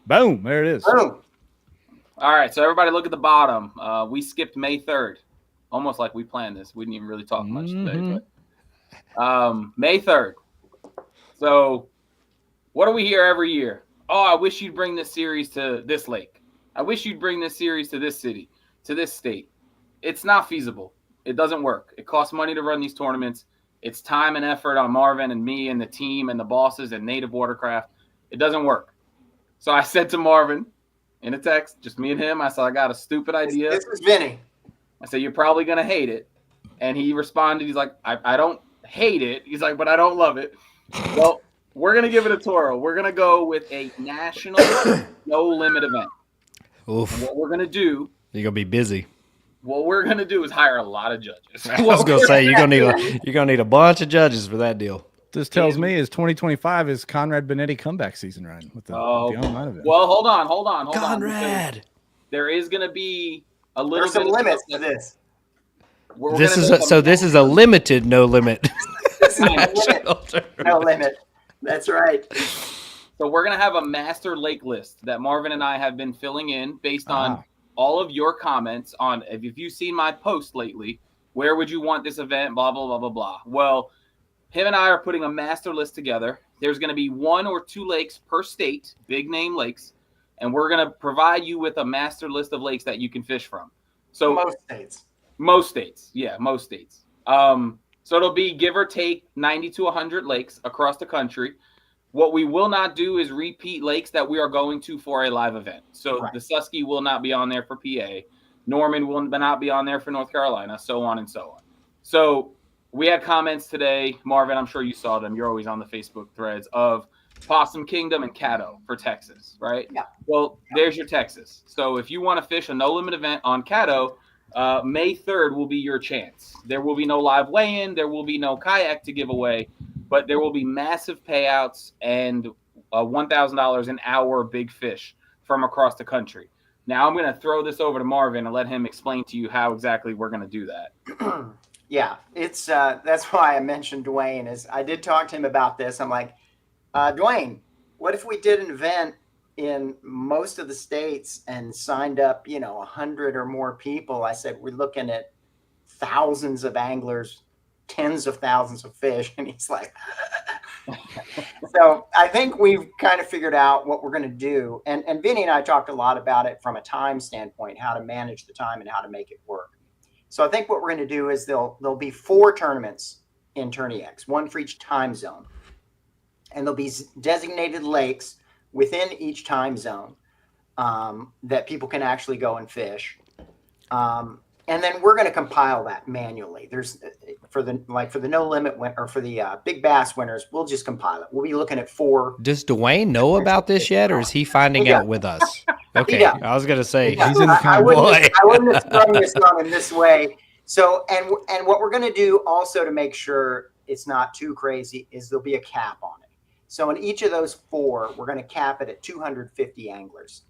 [SPEAKER 1] Boom, there it is.
[SPEAKER 5] Boom.
[SPEAKER 4] All right, so everybody look at the bottom. We skipped May 3rd, almost like we planned this. We didn't even really talk much today, but May 3rd. So what do we hear every year? Oh, I wish you'd bring this series to this lake. I wish you'd bring this series to this city, to this state. It's not feasible. It doesn't work. It costs money to run these tournaments. It's time and effort on Marvin and me and the team and the bosses and Native Watercraft. It doesn't work. So I said to Marvin in a text, just me and him, I said, I got a stupid idea.
[SPEAKER 5] This is Vinney.
[SPEAKER 4] I said, you're probably going to hate it. And he responded, he's like, I don't hate it. He's like, but I don't love it. Well, we're going to give it a twirl. We're going to go with a national no-limit event.
[SPEAKER 3] Oof.
[SPEAKER 4] And what we're going to do.
[SPEAKER 3] You're going to be busy.
[SPEAKER 4] What we're going to do is hire a lot of judges.
[SPEAKER 3] I was going to say, you're going to need a bunch of judges for that deal.
[SPEAKER 1] This tells me is 2025 is Conrad Benetti comeback season, right? With the online event.
[SPEAKER 4] Well, hold on.
[SPEAKER 3] Conrad.
[SPEAKER 4] There is going to be a little
[SPEAKER 5] There's some
[SPEAKER 4] bit
[SPEAKER 5] limits to this.
[SPEAKER 3] This is a limited no limit.
[SPEAKER 5] No limit. That's right.
[SPEAKER 4] So we're going to have a master lake list that Marvin and I have been filling in based on all of your comments on, if you've seen my post lately, where would you want this event, blah, blah, blah, blah, blah. Well, him and I are putting a master list together. There's going to be 1 or 2 lakes per state, big name lakes, and we're going to provide you with a master list of lakes that you can fish from. So Most states. Yeah, most states. So it'll be give or take 90 to 100 lakes across the country. What we will not do is repeat lakes that we are going to for a live event. So the Susky will not be on there for PA. Norman will not be on there for North Carolina, so on and so on. So we had comments today. Marvin, I'm sure you saw them. You're always on the Facebook threads of Possum Kingdom and Caddo for Texas, right?
[SPEAKER 5] Yeah.
[SPEAKER 4] Well, there's your Texas. So if you want to fish a no-limit event on Caddo, May 3rd will be your chance. There will be no live weigh-in. There will be no kayak to give away, but there will be massive payouts and $1,000 an hour big fish from across the country. Now I'm going to throw this over to Marvin and let him explain to you how exactly we're going to do that.
[SPEAKER 5] Yeah, it's that's why I mentioned Dwayne. Is I did talk to him about this. I'm like, Dwayne, what if we did an event in most of the states and signed up, 100 or more people? I said, we're looking at thousands of anglers, tens of thousands of fish. And he's like, so I think we've kind of figured out what we're going to do. And Vinny and I talked a lot about it from a time standpoint, how to manage the time and how to make it work. So I think what we're going to do is there'll be 4 tournaments in Tourney X, one for each time zone. And there'll be designated lakes within each time zone that people can actually go and fish. And then we're going to compile that manually. There's for the no limit or for the big bass winners, we'll just compile it. We'll be looking at 4.
[SPEAKER 3] Does Dwayne know about this yet, or is he finding out with us? Okay, I was going to say
[SPEAKER 1] he's in the
[SPEAKER 5] I wouldn't have sprung this on in this way. So, and what we're going to do also to make sure it's not too crazy is there'll be a cap on it. So in each of those 4, we're going to cap it at 250 anglers.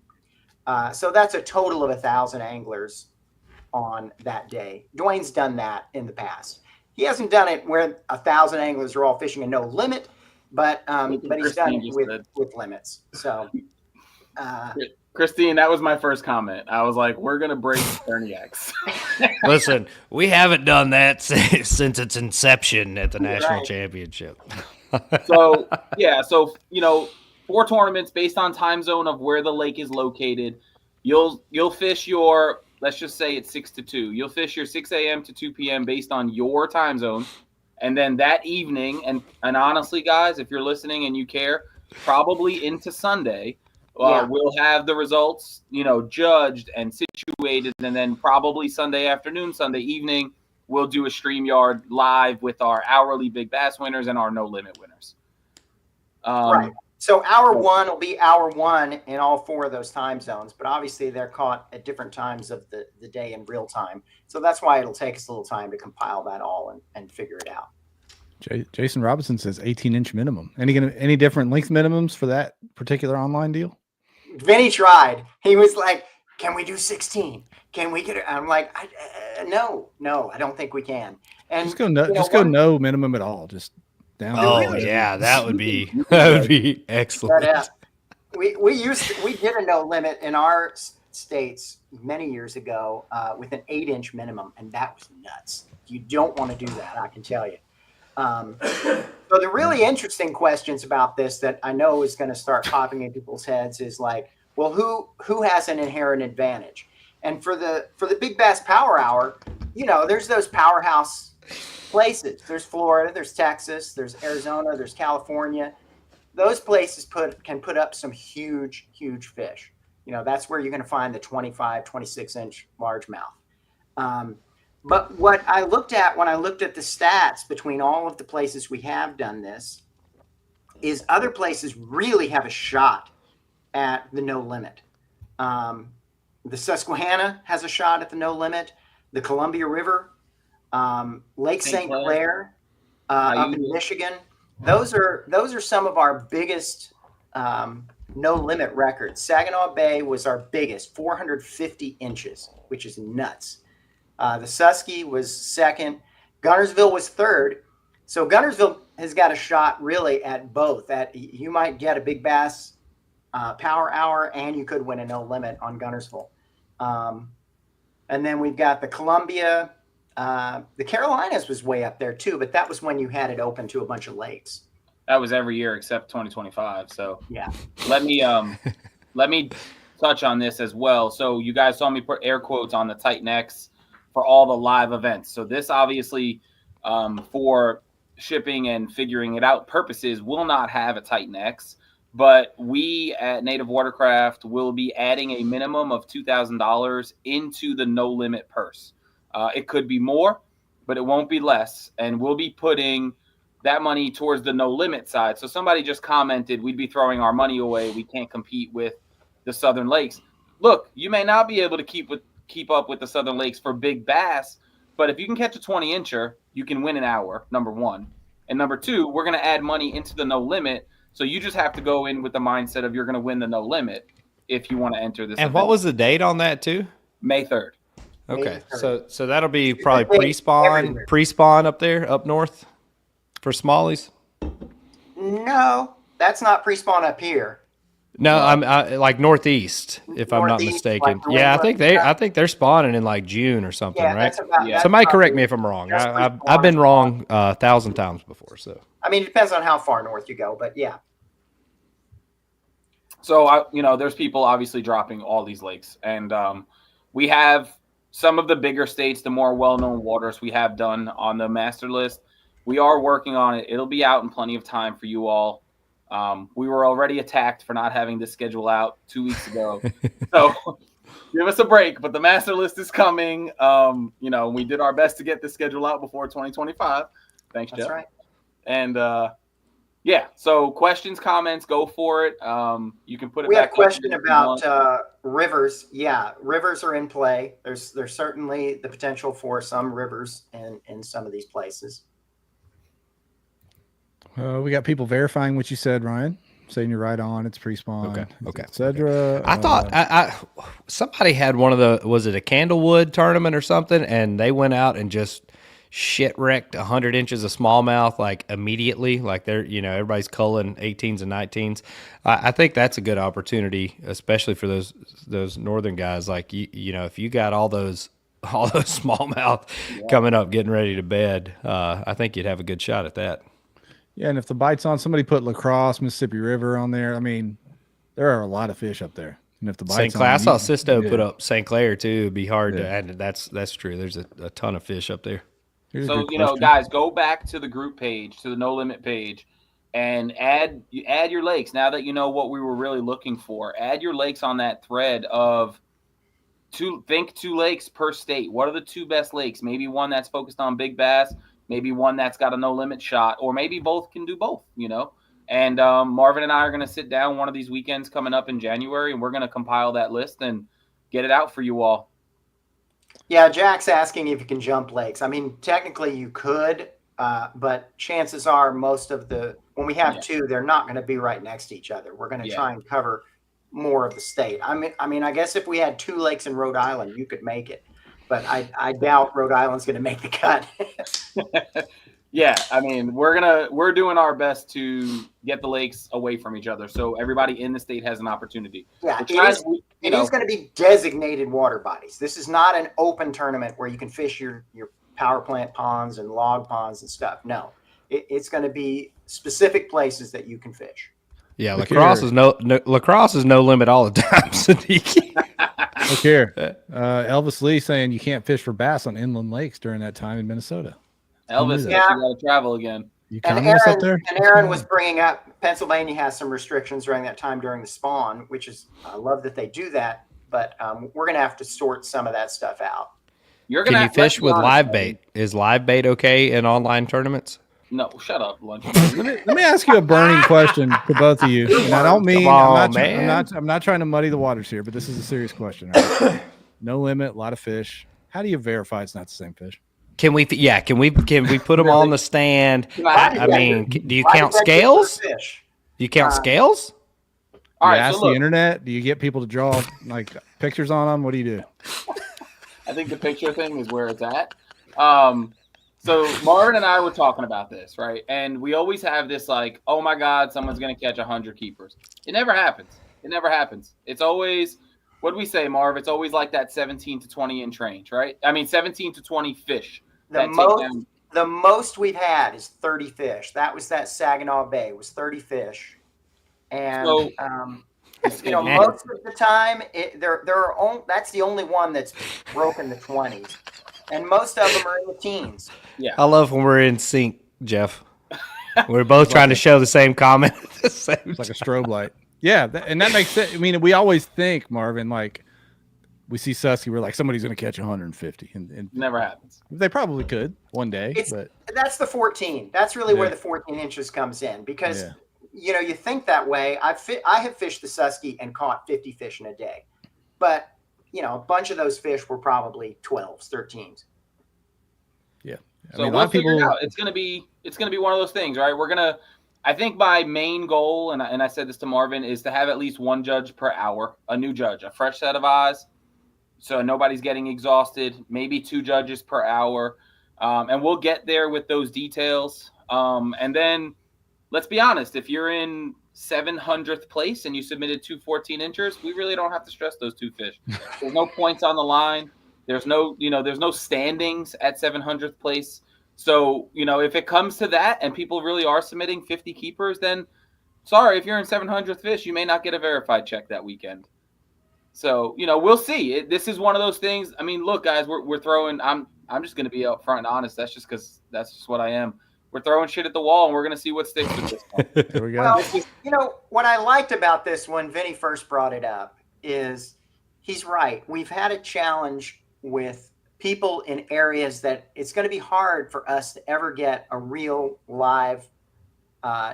[SPEAKER 5] So that's a total of 1,000 anglers on that day. Dwayne's done that in the past. He hasn't done it where 1,000 anglers are all fishing a no limit, but he's done it with limits. So,
[SPEAKER 4] Christine, that was my first comment. I was like, we're going to break Tourney X.
[SPEAKER 3] Listen, we haven't done that since its inception at the national championship.
[SPEAKER 4] So 4 tournaments based on time zone of where the lake is located. You'll fish your, let's just say it's 6 to 2. You'll fish your 6 a.m. to 2 p.m. based on your time zone. And then that evening, and honestly, guys, if you're listening and you care, probably into Sunday, we'll have the results, judged and situated. And then probably Sunday afternoon, Sunday evening, we'll do a StreamYard live with our hourly big bass winners and our no limit winners.
[SPEAKER 5] Right. So hour 1 will be hour 1 in all 4 of those time zones, but obviously they're caught at different times of the day in real time. So that's why it'll take us a little time to compile that all and figure it out.
[SPEAKER 1] Jason Robinson says 18-inch minimum. Any different length minimums for that particular online deal?
[SPEAKER 5] Vinny tried. He was like, can we do 16? Can we get it? I'm like, no, I don't think we can. And
[SPEAKER 1] just go no minimum at all. Just down.
[SPEAKER 3] Oh yeah, that would be excellent.
[SPEAKER 5] But, we did a no limit in our states many years ago with an 8-inch minimum, and that was nuts. You don't want to do that, I can tell you. So the really interesting questions about this that I know is going to start popping in people's heads is like, well, who has an inherent advantage? And for the Big Bass Power Hour, there's those powerhouse places. There's Florida, there's Texas, there's Arizona, there's California. Those places can put up some huge, huge fish. That's where you're going to find the 25, 26-inch largemouth. But what I looked at when I looked at the stats between all of the places we have done this is other places really have a shot at the no limit. The Susquehanna has a shot at the no limit. The Columbia River, Lake St. Clair, up in Michigan. Those are some of our biggest no limit records. Saginaw Bay was our biggest, 450 inches, which is nuts. The Susky was second. Guntersville was third. So Guntersville has got a shot really at both. You might get a Big Bass Power Hour, and you could win a no limit on Guntersville. And then we've got the Columbia. The Carolinas was way up there too, but that was when you had it open to a bunch of lakes.
[SPEAKER 4] That was every year except 2025. So
[SPEAKER 5] yeah,
[SPEAKER 4] let me touch on this as well. So you guys saw me put air quotes on the Titan X for all the live events. So this obviously for shipping and figuring it out purposes will not have a Titan X, but we at Native Watercraft will be adding a minimum of $2,000 into the no limit purse. It could be more, but it won't be less. And we'll be putting that money towards the no limit side. So somebody just commented, we'd be throwing our money away. We can't compete with the Southern Lakes. Look, you may not be able to keep up with the Southern Lakes for big bass, but if you can catch a 20-incher, you can win an hour, number one. And number two, we're going to add money into the no limit. So you just have to go in with the mindset of you're going to win the no limit if you want to enter this
[SPEAKER 3] And
[SPEAKER 4] event.
[SPEAKER 3] what was the date on that too?
[SPEAKER 4] May 3rd.
[SPEAKER 3] Okay,
[SPEAKER 5] May the 3rd.
[SPEAKER 3] so that'll be
[SPEAKER 5] It's a
[SPEAKER 3] probably
[SPEAKER 5] good day everywhere.
[SPEAKER 3] pre-spawn up there, up north for smallies.
[SPEAKER 5] No, that's not pre-spawn up here.
[SPEAKER 3] No, like northeast, if I'm not
[SPEAKER 5] Northeast,
[SPEAKER 3] mistaken.
[SPEAKER 5] like New
[SPEAKER 3] Yeah,
[SPEAKER 5] England.
[SPEAKER 3] I think they're spawning in like June or something,
[SPEAKER 5] Yeah,
[SPEAKER 3] right?
[SPEAKER 5] that's about.
[SPEAKER 4] Yeah.
[SPEAKER 5] That's
[SPEAKER 3] Somebody correct
[SPEAKER 5] probably
[SPEAKER 3] me if I'm wrong.
[SPEAKER 5] just
[SPEAKER 3] I've been wrong 1,000 times before. So
[SPEAKER 5] I mean, it depends on how far north you go, but yeah.
[SPEAKER 4] So there's people obviously dropping all these lakes, and we have some of the bigger states, the more well-known waters we have done on the master list. We are working on it. It'll be out in plenty of time for you all. We were already attacked for not having this schedule out 2 weeks ago, so give us a break. But the master list is coming. We did our best to get the schedule out before 2025. Thanks, Jeff.
[SPEAKER 5] That's right.
[SPEAKER 4] And yeah, so questions, comments, go for it. You can put it
[SPEAKER 5] We
[SPEAKER 4] back.
[SPEAKER 5] have a question about rivers. Yeah, rivers are in play. There's certainly the potential for some rivers in some of these places.
[SPEAKER 1] We got people verifying what you said, Ryan, saying you're right on. It's pre-spawn.
[SPEAKER 3] Okay.
[SPEAKER 1] Etc.
[SPEAKER 3] I thought somebody had one of was it a Candlewood tournament or something, and they went out and just shit wrecked 100 inches of smallmouth like immediately. Like they're everybody's culling 18s and 19s. I think that's a good opportunity, especially for those northern guys. Like if you got all those smallmouth coming up, getting ready to bed, I think you'd have a good shot at that.
[SPEAKER 1] Yeah, and if the bite's on, somebody put La Crosse, Mississippi River on there. I mean, there are a lot of fish up there. And if the bite's
[SPEAKER 3] St. Clair, I saw Sisto
[SPEAKER 1] yeah.
[SPEAKER 3] put up St. Clair too. It'd be hard to add. That's true. There's a ton of fish up there.
[SPEAKER 1] Here's a
[SPEAKER 4] So
[SPEAKER 1] good question.
[SPEAKER 4] guys, go back to the group page, to the No Limit page, and add your lakes. Now that you know what we were really looking for, add your lakes on that thread of two lakes per state. What are the two best lakes? Maybe one that's focused on big bass, maybe one that's got a no limit shot, or maybe both can do both. And Marvin and I are going to sit down one of these weekends coming up in January, and we're going to compile that list and get it out for you all.
[SPEAKER 5] Yeah, Jack's asking if you can jump lakes. I mean, technically you could, but chances are when we have two, they're not going to be right next to each other. We're going to try and cover more of the state. I mean, I guess if we had two lakes in Rhode Island, you could make it, but I doubt Rhode Island's going to make the cut.
[SPEAKER 4] Yeah, I mean, we're doing our best to get the lakes away from each other, so everybody in the state has an opportunity.
[SPEAKER 5] Yeah, it is going to be designated water bodies. This is not an open tournament where you can fish your power plant ponds and log ponds and stuff. No, it's going to be specific places that you can fish.
[SPEAKER 3] Yeah, lacrosse is no limit all the time, Sadiq.
[SPEAKER 1] Look here, Elvis Lee saying you can't fish for bass on inland lakes during that time in Minnesota.
[SPEAKER 4] Elvis, you got to travel again.
[SPEAKER 1] You
[SPEAKER 5] And
[SPEAKER 1] communist up there?
[SPEAKER 5] Aaron was bringing up Pennsylvania has some restrictions during that time during the spawn, which is I love that they do that, but we're going to have to sort some of that stuff out.
[SPEAKER 3] Can you fish with live bait? Is live bait okay in online tournaments?
[SPEAKER 4] No, shut up, lunch.
[SPEAKER 1] Let me ask you a burning question to both of you. And I don't mean I'm not trying to muddy the waters here, but this is a serious question. Right? No limit, a lot of fish. How do you verify it's not the same fish?
[SPEAKER 3] Can we put them on the stand? I mean, do you count scales? Do you count scales?
[SPEAKER 4] All right,
[SPEAKER 1] ask the internet. Do you get people to draw like pictures on them? What do you do?
[SPEAKER 4] I think the picture thing is where it's at. So Marvin and I were talking about this, right? And we always have this like, oh my God, someone's going to catch 100 keepers. It never happens. It's always, what do we say, Marv? It's always like that 17 to 20 inch range, right? I mean, 17 to 20 fish.
[SPEAKER 5] The most we've had is 30 fish. That was that Saginaw Bay. It was 30 fish. And, most of the time, that's the only one that's broken the 20s. And most of them are in the teens.
[SPEAKER 4] Yeah,
[SPEAKER 3] I love when we're in sync, Jeff. We're both trying to show the same comment.
[SPEAKER 1] It's like a strobe light. Yeah, and that makes sense. I mean, we always think, Marvin, like we see Susky, we're like somebody's going to catch 150, and
[SPEAKER 4] never happens.
[SPEAKER 1] They probably could one day, but
[SPEAKER 5] that's the 14. That's really where the 14 inches comes in because you think that way. I have fished the Susky and caught 50 fish in a day, but a bunch of those fish were probably 12s, 13s.
[SPEAKER 1] Yeah.
[SPEAKER 4] So we'll figure it out. It's gonna be one of those things, right? I think my main goal, and I said this to Marvin, is to have at least one judge per hour, a new judge, a fresh set of eyes. so nobody's getting exhausted. Maybe 2 judges per hour, and we'll get there with those details. And then let's be honest, if you're in 700th place and you submitted 2 14-inchers, we really don't have to stress those 2 fish. There's no points on the line. There's no standings at 700th place. So, if it comes to that and people really are submitting 50 keepers, then sorry, if you're in 700th fish, you may not get a verified check that weekend. So, we'll see. This is one of those things. I mean, look, guys, we're throwing. I'm just going to be upfront and honest. That's just because that's just what I am. We're throwing shit at the wall, and we're going to see what sticks with this one.
[SPEAKER 1] There we go.
[SPEAKER 5] Well, what I liked about this when Vinny first brought it up is he's right. We've had a challenge with people in areas that it's going to be hard for us to ever get a real live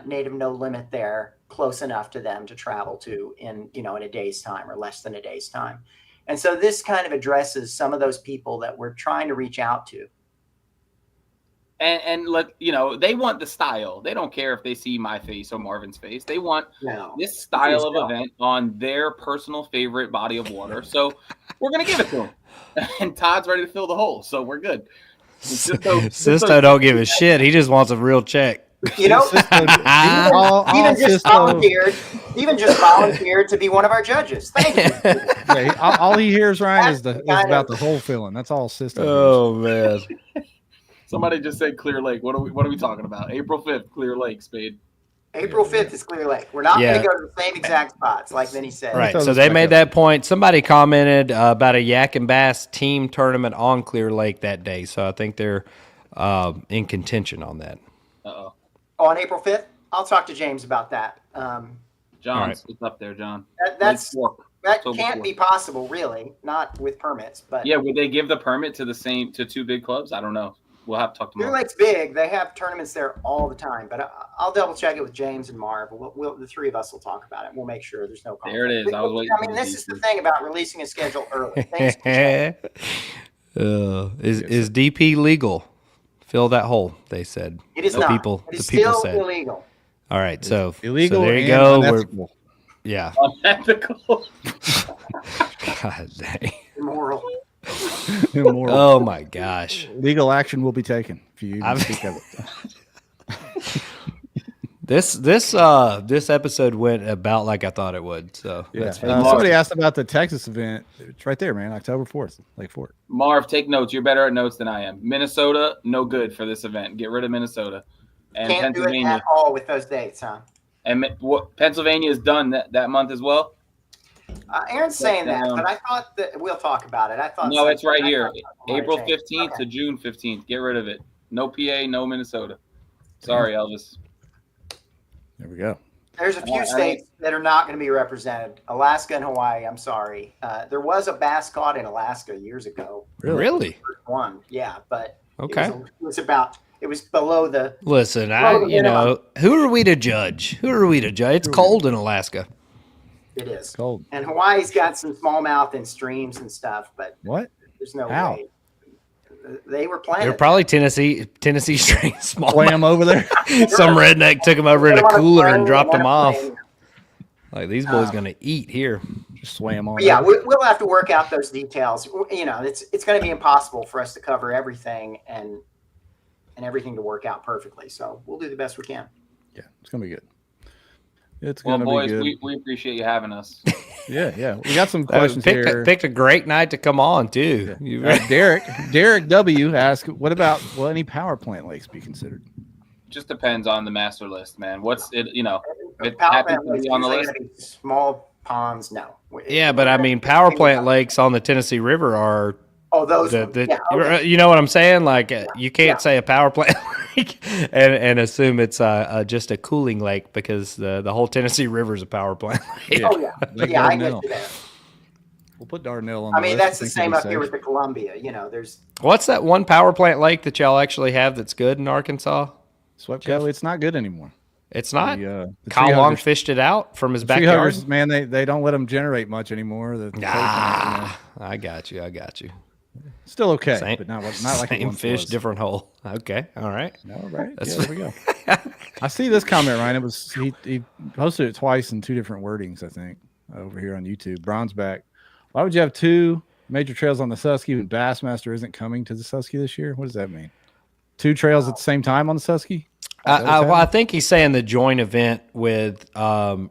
[SPEAKER 5] native no limit there close enough to them to travel to in a day's time or less than a day's time. And so this kind of addresses some of those people that we're trying to reach out to.
[SPEAKER 4] And they want the style. They don't care if they see my face or Marvin's face. They want this style of event on their personal favorite body of water. So we're going to give it to them. And Todd's ready to fill the hole. So we're good.
[SPEAKER 3] Sisto don't give a shit. He just wants a real check.
[SPEAKER 5] Even just volunteered to be one of our judges. Thank you.
[SPEAKER 1] Yeah, all he hears, Ryan, is about the hole filling. That's all Sisto.
[SPEAKER 3] Oh man.
[SPEAKER 4] Somebody just said Clear Lake. What are we talking about? April 5th, Clear Lake, Spade.
[SPEAKER 5] April 5th is Clear Lake. We're not going to go to the same exact spots, like Vinney said.
[SPEAKER 3] Right. So they made that point. Somebody commented about a Yak and Bass team tournament on Clear Lake that day. So I think they're in contention on that.
[SPEAKER 4] Uh-oh.
[SPEAKER 5] Oh, on April 5th? I'll talk to James about that.
[SPEAKER 4] John, it's up there, John.
[SPEAKER 5] That can't be possible, really, not with permits. But
[SPEAKER 4] yeah, would they give the permit to 2 big clubs? I don't know. We'll have to talk to
[SPEAKER 5] Clear Lake's big. They have tournaments there all the time. But I'll double check it with James and Marv. The 3 of us will talk about it. We'll make sure there's no conflict.
[SPEAKER 4] There it is. I was waiting.
[SPEAKER 5] I mean, this is the thing about releasing a schedule early.
[SPEAKER 3] Is DP legal? Fill that hole, they said.
[SPEAKER 5] It is not. It is still illegal.
[SPEAKER 3] All right, so
[SPEAKER 1] illegal.
[SPEAKER 3] So there you go.
[SPEAKER 1] Unethical.
[SPEAKER 3] Yeah.
[SPEAKER 4] Unethical.
[SPEAKER 3] God dang.
[SPEAKER 5] Immoral.
[SPEAKER 3] Oh my gosh.
[SPEAKER 1] Legal action will be taken if you speak of it.
[SPEAKER 3] This episode went about like I thought it would. So
[SPEAKER 1] yeah. Somebody asked about the Texas event. It's right there, man. October 4th, Lake Fort.
[SPEAKER 4] Marv, take notes. You're better at notes than I am. Minnesota, no good for this event. Get rid of Minnesota. And
[SPEAKER 5] can't do it at all with those dates, huh?
[SPEAKER 4] And Pennsylvania is done that month as well.
[SPEAKER 5] Aaron's saying that, but I thought that we'll talk about it. I thought
[SPEAKER 4] no, it's right here. April 15th to June 15th. Get rid of it. No PA, no Minnesota. Sorry, Elvis.
[SPEAKER 1] There we go.
[SPEAKER 5] There's a few states that are not going to be represented. Alaska and Hawaii. I'm sorry. There was a bass caught in Alaska years ago.
[SPEAKER 3] Really?
[SPEAKER 5] One, yeah, but
[SPEAKER 3] okay.
[SPEAKER 5] It was below the.
[SPEAKER 3] Listen, who are we to judge? It's cold in Alaska.
[SPEAKER 5] It is.
[SPEAKER 1] It's cold.
[SPEAKER 5] And Hawaii's got some smallmouth and streams and stuff, but
[SPEAKER 1] what?
[SPEAKER 5] There's no way. They were playing.
[SPEAKER 3] They're probably Tennessee strain small.
[SPEAKER 1] Swam over there.
[SPEAKER 3] Some redneck took them over in a cooler and dropped them off. Like these boys gonna eat here.
[SPEAKER 1] Just swam on.
[SPEAKER 5] Yeah, we'll have to work out those details. It's going to be impossible for us to cover everything and everything to work out perfectly. So we'll do the best we can.
[SPEAKER 1] Yeah, it's gonna be good. It's gonna be good.
[SPEAKER 4] We appreciate you having us.
[SPEAKER 1] Yeah. We got some questions here.
[SPEAKER 3] Picked a great night to come on too.
[SPEAKER 1] Yeah. Derek W asked, "What about will any power plant lakes be considered?"
[SPEAKER 4] Just depends on the master list, man. What's it? It
[SPEAKER 5] Power
[SPEAKER 4] happens
[SPEAKER 5] plant
[SPEAKER 4] to be on the
[SPEAKER 5] lakes
[SPEAKER 4] list.
[SPEAKER 5] are small ponds, no.
[SPEAKER 3] Yeah, but I mean, power plant lakes on the Tennessee River are.
[SPEAKER 5] Oh, those.
[SPEAKER 3] You know what I'm saying? Like you can't say a power plant lake and assume it's just a cooling lake because the whole Tennessee River is a power plant lake.
[SPEAKER 5] Oh yeah, yeah, I get you there.
[SPEAKER 1] We'll put Dardanelle on.
[SPEAKER 5] I mean, that's the same up here with the Columbia. There's.
[SPEAKER 3] What's that one power plant lake that y'all actually have that's good in Arkansas?
[SPEAKER 1] Swepco. It's not good anymore.
[SPEAKER 3] It's not.
[SPEAKER 1] The
[SPEAKER 3] Kyle Long fished it out from his backyard.
[SPEAKER 1] Huggers, man, they don't let them generate much anymore.
[SPEAKER 3] I got you.
[SPEAKER 1] Still okay, but not like
[SPEAKER 3] same fish, different hole. Okay, all right.
[SPEAKER 1] All right, there we go. I see this comment, Ryan. It was he posted it twice in 2 different wordings. I think over here on YouTube. Bronzeback. Why would you have 2 major trails on the Susky, but Bassmaster isn't coming to the Susky this year. What does that mean? 2 trails at the same time on the Susky?
[SPEAKER 3] I think he's saying the joint event with
[SPEAKER 5] The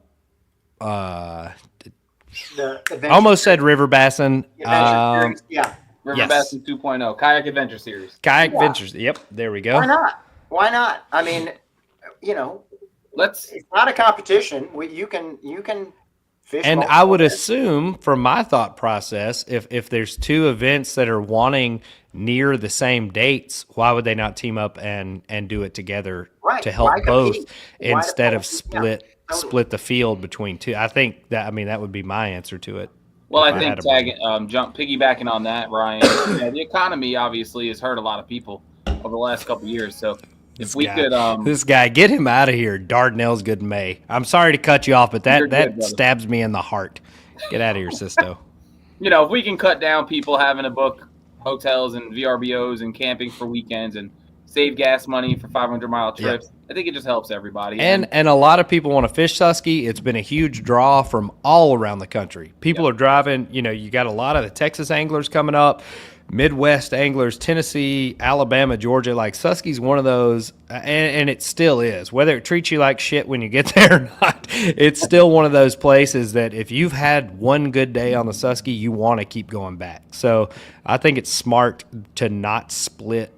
[SPEAKER 5] adventure
[SPEAKER 3] almost said River Bassin.
[SPEAKER 5] adventure series. Yeah.
[SPEAKER 4] River
[SPEAKER 3] Yes.
[SPEAKER 4] Bassin 2.0 Kayak Adventure Series.
[SPEAKER 3] Kayak
[SPEAKER 5] Yeah.
[SPEAKER 3] Ventures. Yep, there we go.
[SPEAKER 5] Why not? Why not? I mean, you know,
[SPEAKER 4] Let's
[SPEAKER 5] it's not a competition. You can fish.
[SPEAKER 3] And
[SPEAKER 5] multiple
[SPEAKER 3] I would
[SPEAKER 5] events.
[SPEAKER 3] assume, from my thought process, if there's 2 events that are wanting near the same dates, why would they not team up and do it together
[SPEAKER 5] Right.
[SPEAKER 3] to help
[SPEAKER 5] Why
[SPEAKER 3] both
[SPEAKER 5] compete? Why
[SPEAKER 3] instead of
[SPEAKER 5] compete? Yeah, totally.
[SPEAKER 3] split the field between 2? I think that that would be my answer to it.
[SPEAKER 4] Well,
[SPEAKER 3] if
[SPEAKER 4] I think
[SPEAKER 3] had a brain.
[SPEAKER 4] piggybacking on that, Ryan. The economy obviously has hurt a lot of people over the last couple of years. So if we could,
[SPEAKER 3] This guy, get him out of here. Dardanelle's good May. I'm sorry to cut you off, but
[SPEAKER 4] You're
[SPEAKER 3] that
[SPEAKER 4] good, brother.
[SPEAKER 3] stabs me in the heart. Get out of here, Sisto.
[SPEAKER 4] if we can cut down people having to book hotels and VRBOs and camping for weekends and save gas money for 500-mile trips, I think it just helps everybody.
[SPEAKER 3] And a lot of people want to fish Susky. It's been a huge draw from all around the country. People are driving. You got a lot of the Texas anglers coming up, Midwest anglers, Tennessee, Alabama, Georgia. Like Susky's one of those, and it still is. Whether it treats you like shit when you get there or not, it's still one of those places that if you've had one good day on the Susky, you want to keep going back. So I think it's smart to not split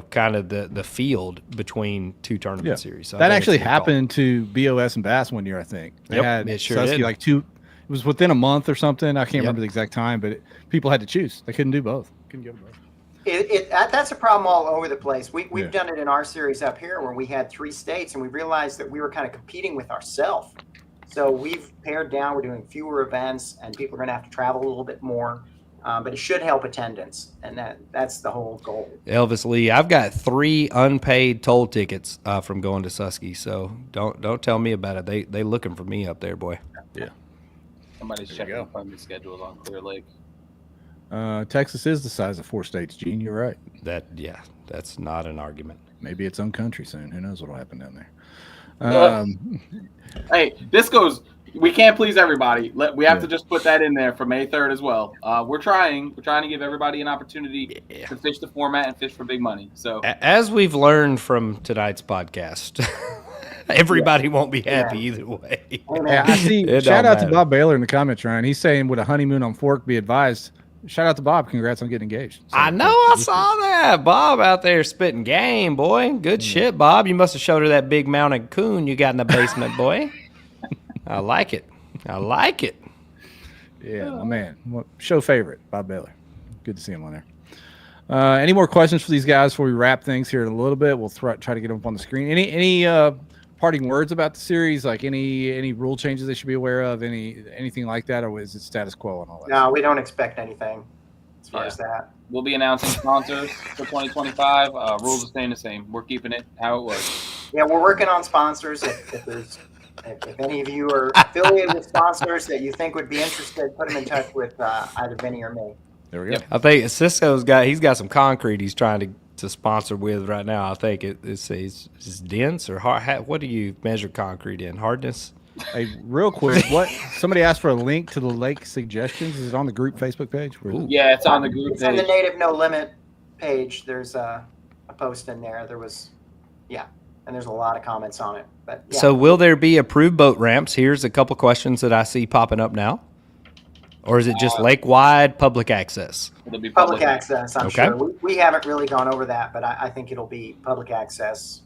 [SPEAKER 3] kind of the field between 2 tournament series. So I
[SPEAKER 1] that
[SPEAKER 3] think
[SPEAKER 1] actually
[SPEAKER 3] it's a good call.
[SPEAKER 1] happened to BOS and Bass one year, I think. They
[SPEAKER 3] Yep,
[SPEAKER 1] had
[SPEAKER 3] it sure
[SPEAKER 1] Susky
[SPEAKER 3] did.
[SPEAKER 1] like 2. It was within a month or something. I can't
[SPEAKER 3] Yep.
[SPEAKER 1] remember the exact time, but people had to choose. They couldn't do both. Couldn't go to both.
[SPEAKER 5] That's a problem all over the place. We've
[SPEAKER 1] Yeah.
[SPEAKER 5] done it in our series up here where we had 3 states, and we realized that we were kind of competing with ourselves. So we've pared down. We're doing fewer events, and people are going to have to travel a little bit more. But it should help attendance, and that's the whole goal.
[SPEAKER 3] Elvis Lee, I've got 3 unpaid toll tickets from going to Susky, so don't tell me about it. They looking for me up there, boy.
[SPEAKER 4] somebody's
[SPEAKER 1] There you
[SPEAKER 4] checking
[SPEAKER 1] go.
[SPEAKER 4] appointment schedules on Clear Lake.
[SPEAKER 1] Texas is the size of 4 states, Gene. You're right.
[SPEAKER 3] That's not an argument.
[SPEAKER 1] Maybe its own country soon. Who knows what'll happen down there?
[SPEAKER 4] Hey, this goes. We can't please everybody. We have to just put that in there for May 3rd as well. We're trying to give everybody an opportunity to fish the format and fish for big money. So
[SPEAKER 3] As we've learned from tonight's podcast, everybody won't be happy either way.
[SPEAKER 1] Yeah, I see.
[SPEAKER 3] It
[SPEAKER 1] Shout
[SPEAKER 3] don't
[SPEAKER 1] out to
[SPEAKER 3] matter.
[SPEAKER 1] Bob Baylor in the comments, Ryan. He's saying, would a honeymoon on Fork be advised? Shout out to Bob. Congrats on getting engaged. So,
[SPEAKER 3] I know, I saw that. Bob out there spitting game, boy. Good shit, Bob. You must have showed her that big mounted coon you got in the basement, boy. I like it.
[SPEAKER 1] Yeah, my man. Show favorite, Bob Baylor. Good to see him on there. Any more questions for these guys before we wrap things here in a little bit? We'll try to get them up on the screen. Any parting words about the series? Like any rule changes they should be aware of? Anything like that, or is it status quo and all that?
[SPEAKER 5] No, we don't expect anything as far
[SPEAKER 4] Yeah.
[SPEAKER 5] as that.
[SPEAKER 4] we'll be announcing sponsors for 2025. Rules are staying the same. We're keeping it how it was.
[SPEAKER 5] Yeah, we're working on sponsors. If any of you are affiliated with sponsors that you think would be interested, put them in touch with either Vinnny or me.
[SPEAKER 1] There we go.
[SPEAKER 3] I think Cisco's he's got some concrete he's trying to sponsor with right now. I think it's dense or hard. What do you measure concrete in? Hardness?
[SPEAKER 1] Hey, real quick, somebody asked for a link to the lake suggestions. Is it on the group Facebook page?
[SPEAKER 4] Yeah, it's on the group
[SPEAKER 5] It's on the
[SPEAKER 4] page.
[SPEAKER 5] Native No Limit page. There's a post in there. And there's a lot of comments on it. But yeah.
[SPEAKER 3] So will there be approved boat ramps? Here's a couple questions that I see popping up now. Or is it just lake-wide public access?
[SPEAKER 4] It'll be
[SPEAKER 5] public access, I'm
[SPEAKER 3] Okay.
[SPEAKER 5] sure. We haven't really gone over that, but I think it'll be public access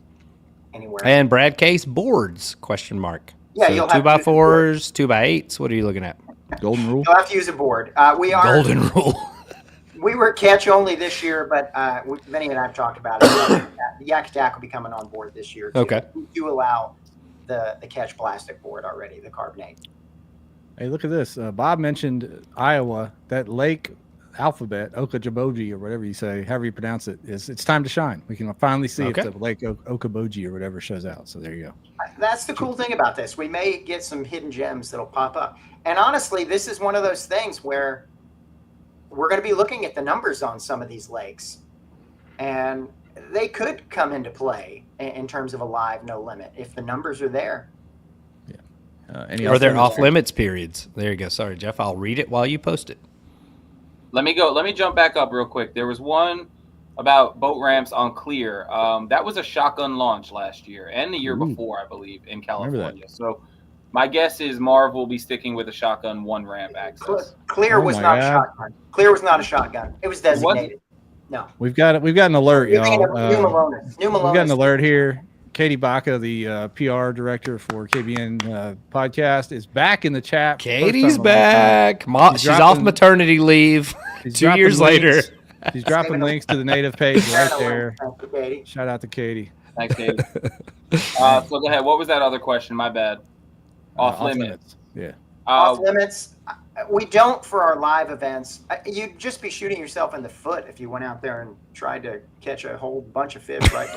[SPEAKER 5] anywhere.
[SPEAKER 3] And Brad Case boards, question mark.
[SPEAKER 5] Yeah,
[SPEAKER 3] so
[SPEAKER 5] you'll have to
[SPEAKER 3] 2x4s, 2x8s. What are you looking at?
[SPEAKER 1] Golden rule.
[SPEAKER 5] You'll have to use a board.
[SPEAKER 3] Golden rule.
[SPEAKER 5] We were catch only this year, but Vinnny and I have talked about it. The Yak Attack will be coming on board this year. Too.
[SPEAKER 3] Okay.
[SPEAKER 5] We do allow the catch plastic board already, the carbonate.
[SPEAKER 1] Hey, look at this. Bob mentioned Iowa. That lake alphabet, Okoboji or whatever you say, however you pronounce it, it's time to shine. We can finally see if the lake Okoboji or whatever shows out. So there you go.
[SPEAKER 5] That's the cool thing about this. We may get some hidden gems that'll pop up. And honestly, this is one of those things where we're going to be looking at the numbers on some of these lakes. And they could come into play in terms of a live no limit if the numbers are there.
[SPEAKER 3] Are there off limits periods? There you go. Sorry, Jeff. I'll read it while you post it.
[SPEAKER 4] Let me jump back up real quick. There was one about boat ramps on Clear. That was a shotgun launch last year and the year before, I believe, in California. So my guess is Marv will be sticking with a shotgun one ramp access.
[SPEAKER 5] Clear was not a shotgun. Clear was not a shotgun. It was designated. No.
[SPEAKER 1] We've got an alert, y'all.
[SPEAKER 5] New Malonis.
[SPEAKER 1] We've got an alert here. Katie Baca, the PR director for KBN podcast, is back in the chat.
[SPEAKER 3] Katie's back. She's off maternity leave. 2 years later.
[SPEAKER 1] She's dropping links to the native page right there. Shout out to Katie.
[SPEAKER 4] Thanks, Katie. So go ahead. What was that other question? My bad. Off limits.
[SPEAKER 1] Yeah.
[SPEAKER 5] Off limits. We don't for our live events. You'd just be shooting yourself in the foot if you went out there and tried to catch a whole bunch of fish right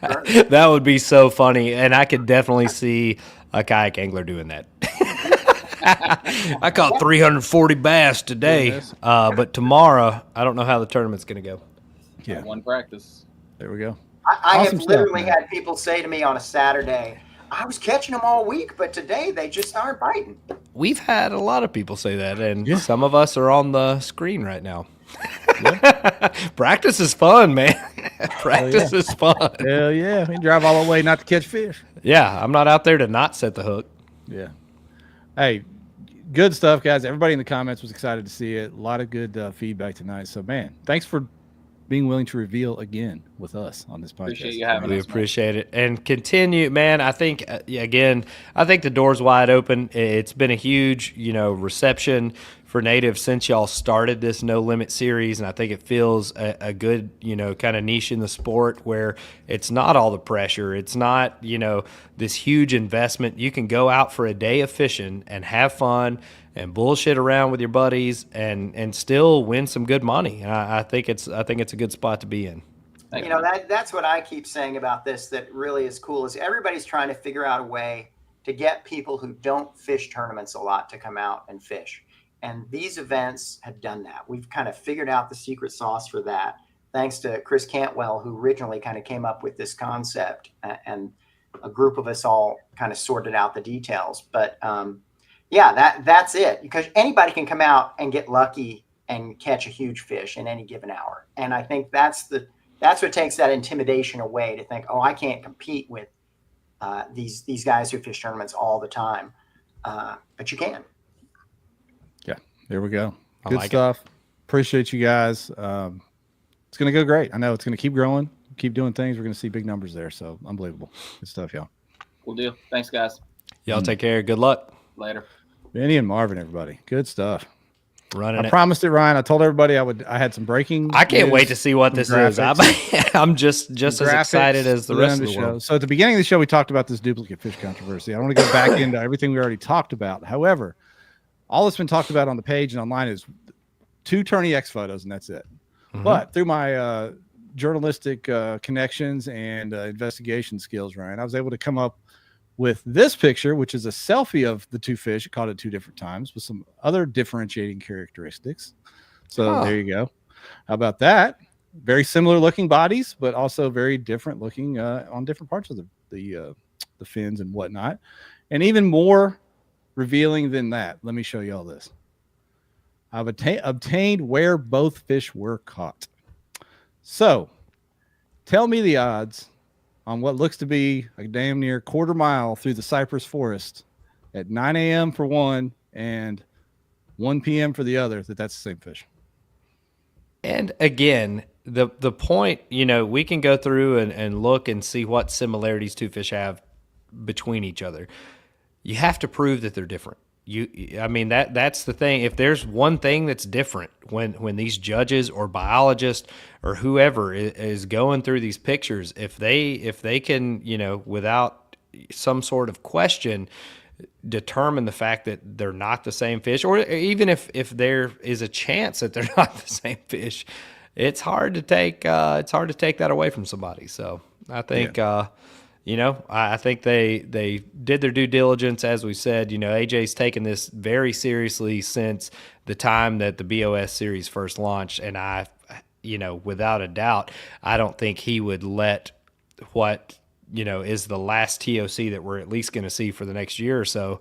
[SPEAKER 5] before.
[SPEAKER 3] That would be so funny, and I could definitely see a kayak angler doing that. I caught 340 bass today, but tomorrow I don't know how the tournament's going to go.
[SPEAKER 1] Yeah,
[SPEAKER 4] one practice.
[SPEAKER 1] There we go.
[SPEAKER 5] I have literally had people say to me on a Saturday, I was catching them all week, but today they just aren't biting.
[SPEAKER 3] We've had a lot of people say that, and some of us are on the screen right now. Practice is fun, man. Practice is fun.
[SPEAKER 1] Hell yeah. We drive all the way not to catch fish.
[SPEAKER 3] Yeah, I'm not out there to not set the hook.
[SPEAKER 1] Yeah. Hey, good stuff, guys. Everybody in the comments was excited to see it. A lot of good feedback tonight. So, man, thanks for being willing to reveal again with us on this podcast.
[SPEAKER 4] Appreciate you having us.
[SPEAKER 3] We appreciate it. And continue, man. I think, again, I think the door's wide open. It's been a huge, reception for natives since y'all started this No Limit series. And I think it feels a good, kind of niche in the sport where it's not all the pressure. It's not, this huge investment. You can go out for a day of fishing and have fun and bullshit around with your buddies and still win some good money. I think it's a good spot to be in.
[SPEAKER 5] That's what I keep saying about this that really is cool is everybody's trying to figure out a way to get people who don't fish tournaments a lot to come out and fish. And these events have done that. We've kind of figured out the secret sauce for that, thanks to Chris Cantwell, who originally kind of came up with this concept, and a group of us all kind of sorted out the details. But that's it, because anybody can come out and get lucky and catch a huge fish in any given hour. And I think that's what takes that intimidation away, to think, oh, I can't compete with these guys who fish tournaments all the time. But you can.
[SPEAKER 1] Yeah, there we go. Good stuff. Appreciate you guys. It's going to go great. I know it's going to keep growing, keep doing things. We're going to see big numbers there. So unbelievable. Good stuff, y'all.
[SPEAKER 4] Cool deal. Thanks, guys.
[SPEAKER 3] Y'all take care. Good luck.
[SPEAKER 4] Later.
[SPEAKER 1] Vinny and Marvin, everybody. Good stuff.
[SPEAKER 3] I
[SPEAKER 1] promised it, Ryan. I told everybody I had some breaking.
[SPEAKER 3] I can't wait to see what this is. I'm just as excited as the rest of the world.
[SPEAKER 1] So at the beginning of the show, we talked about this duplicate fish controversy. I don't want to go back into everything we already talked about. However, all that's been talked about on the page and online is 2 Tourney X photos, and that's it. Mm-hmm. But through my journalistic connections and investigation skills, Ryan, I was able to come up with this picture, which is a selfie of the 2 fish caught at 2 different times with some other differentiating characteristics. So there you go. How about that? Very similar looking bodies, but also very different looking on different parts of the fins and whatnot. And even more revealing than that, let me show you all this. I've obtained where both fish were caught. So tell me the odds on what looks to be a damn near quarter mile through the cypress forest at 9 a.m. for one and 1 p.m. for the other, that's the same fish.
[SPEAKER 3] And again, the point, we can go through and look and see what similarities 2 fish have between each other. You have to prove that they're different. That's the thing. If there's one thing that's different when these judges or biologists or whoever is going through these pictures, if they can, without some sort of question, determine the fact that they're not the same fish, or even if there is a chance that they're not the same fish, it's hard to take that away from somebody. So I think. Yeah. I think they did their due diligence, as we said. AJ's taken this very seriously since the time that the BOS series first launched, and without a doubt, I don't think he would let what is the last TOC that we're at least going to see for the next year or so.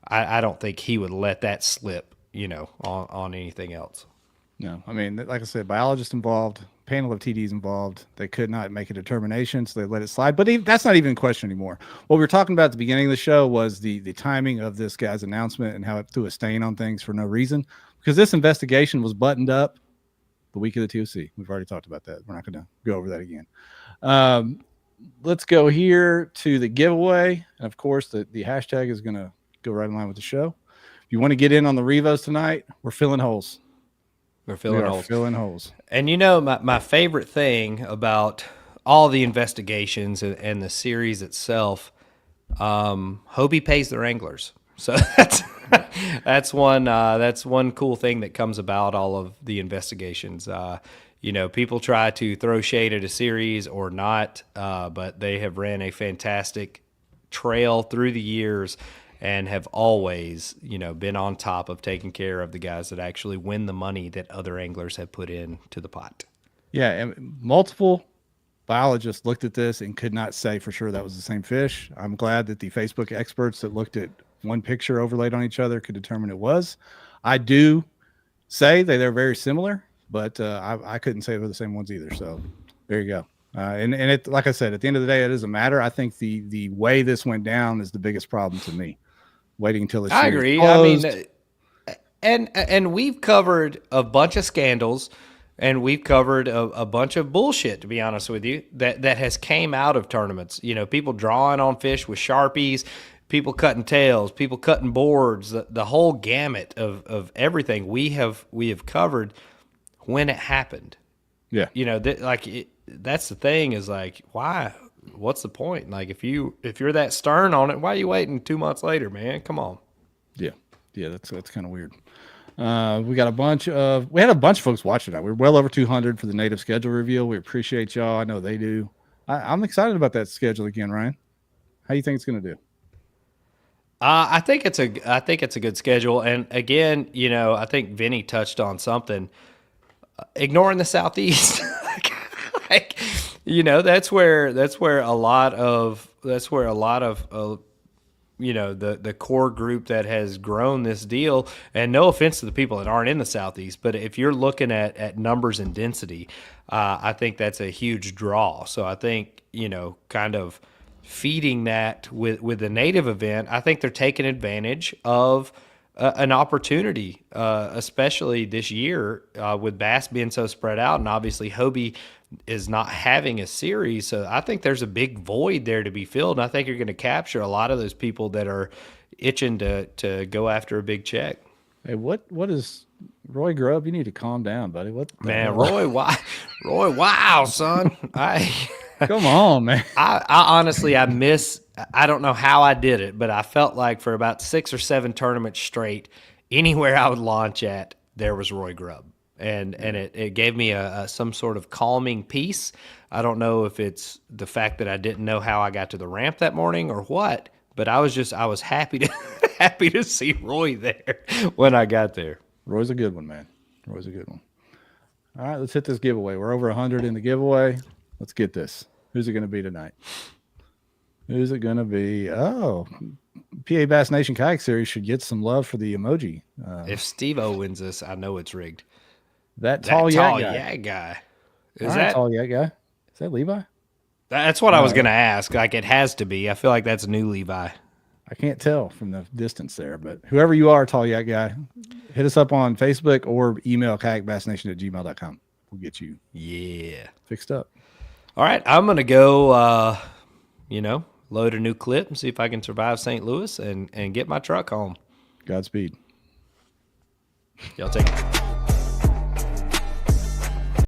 [SPEAKER 3] I don't think he would let that slip, on anything else.
[SPEAKER 1] No, I mean, like I said, biologists involved, panel of TDs involved. They could not make a determination, so they let it slide. But that's not even a question anymore. What we were talking about at the beginning of the show was the timing of this guy's announcement and how it threw a stain on things for no reason. Because this investigation was buttoned up the week of the TOC. We've already talked about that. We're not going to go over that again. Let's go here to the giveaway. And of course, the hashtag is going to go right in line with the show. If you want to get in on the Revos tonight, we're filling holes.
[SPEAKER 3] We're filling
[SPEAKER 1] holes.
[SPEAKER 3] And my favorite thing about all the investigations and the series itself, Hobie pays their anglers. So that's one cool thing that comes about all of the investigations. People try to throw shade at a series or not, but they have ran a fantastic trail through the years and have always, been on top of taking care of the guys that actually win the money that other anglers have put into the pot.
[SPEAKER 1] Yeah, and multiple biologists looked at this and could not say for sure that was the same fish. I'm glad that the Facebook experts that looked at one picture overlaid on each other could determine it was. I do say that they're very similar, but I couldn't say they're the same ones either. So there you go. And it, like I said, at the end of the day, it doesn't matter. I think the way this went down is the biggest problem to me. Waiting until the
[SPEAKER 3] I agree.
[SPEAKER 1] closed.
[SPEAKER 3] I mean, and we've covered a bunch of scandals, and we've covered a bunch of bullshit, to be honest with you, that has came out of tournaments. People drawing on fish with Sharpies, people cutting tails, people cutting boards, the whole gamut of everything we have covered when it happened.
[SPEAKER 1] Yeah.
[SPEAKER 3] That's the thing is like, why? What's the point? Like, if you're that stern on it, why are you waiting 2 months later, man? Come on.
[SPEAKER 1] Yeah, that's kind of weird. We had a bunch of folks watching that. We're well over 200 for the native schedule reveal. We appreciate y'all. I know they do. I'm excited about that schedule again, Ryan. How do you think it's going to do?
[SPEAKER 3] I think it's a good schedule. And again, I think Vinney touched on something. Ignoring the Southeast, that's where a lot of the core group that has grown this deal. And no offense to the people that aren't in the Southeast, but if you're looking at numbers and density, I think that's a huge draw. So I think kind of feeding that with the native event, I think they're taking advantage of an opportunity, especially this year with bass being so spread out, and obviously Hobie is not having a series. So I think there's a big void there to be filled, and I think you're going to capture a lot of those people that are itching to go after a big check.
[SPEAKER 1] Hey, what is Roy Grubb? You need to calm down, buddy. What
[SPEAKER 3] man, Roy? Why, Roy? Wow, son.
[SPEAKER 1] Come on, man.
[SPEAKER 3] I honestly, I don't know how I did it, but I felt like for about 6 or 7 tournaments straight, anywhere I would launch at, there was Roy Grubb. And it gave me some sort of calming peace. I don't know if it's the fact that I didn't know how I got to the ramp that morning or what, but I was happy to see Roy there when I got there.
[SPEAKER 1] Roy's a good one, man. Roy's a good one. All right, let's hit this giveaway. We're over 100 in the giveaway. Let's get this. Who's it going to be tonight? Who's it going to be? Oh, PA Bass Nation Kayak Series should get some love for the emoji.
[SPEAKER 3] If Steve-O wins this, I know it's rigged.
[SPEAKER 1] That tall yak
[SPEAKER 3] guy.
[SPEAKER 1] Is that tall yak guy? Is that Levi?
[SPEAKER 3] That's what I was going to ask. Like, it has to be. I feel like that's new Levi.
[SPEAKER 1] I can't tell from the distance there, but whoever you are, tall yak guy, hit us up on Facebook or email kayakbassnation@gmail.com. We'll get you fixed up.
[SPEAKER 3] All right, I'm going to go, load a new clip and see if I can survive St. Louis and get my truck home.
[SPEAKER 1] Godspeed.
[SPEAKER 3] Y'all take it.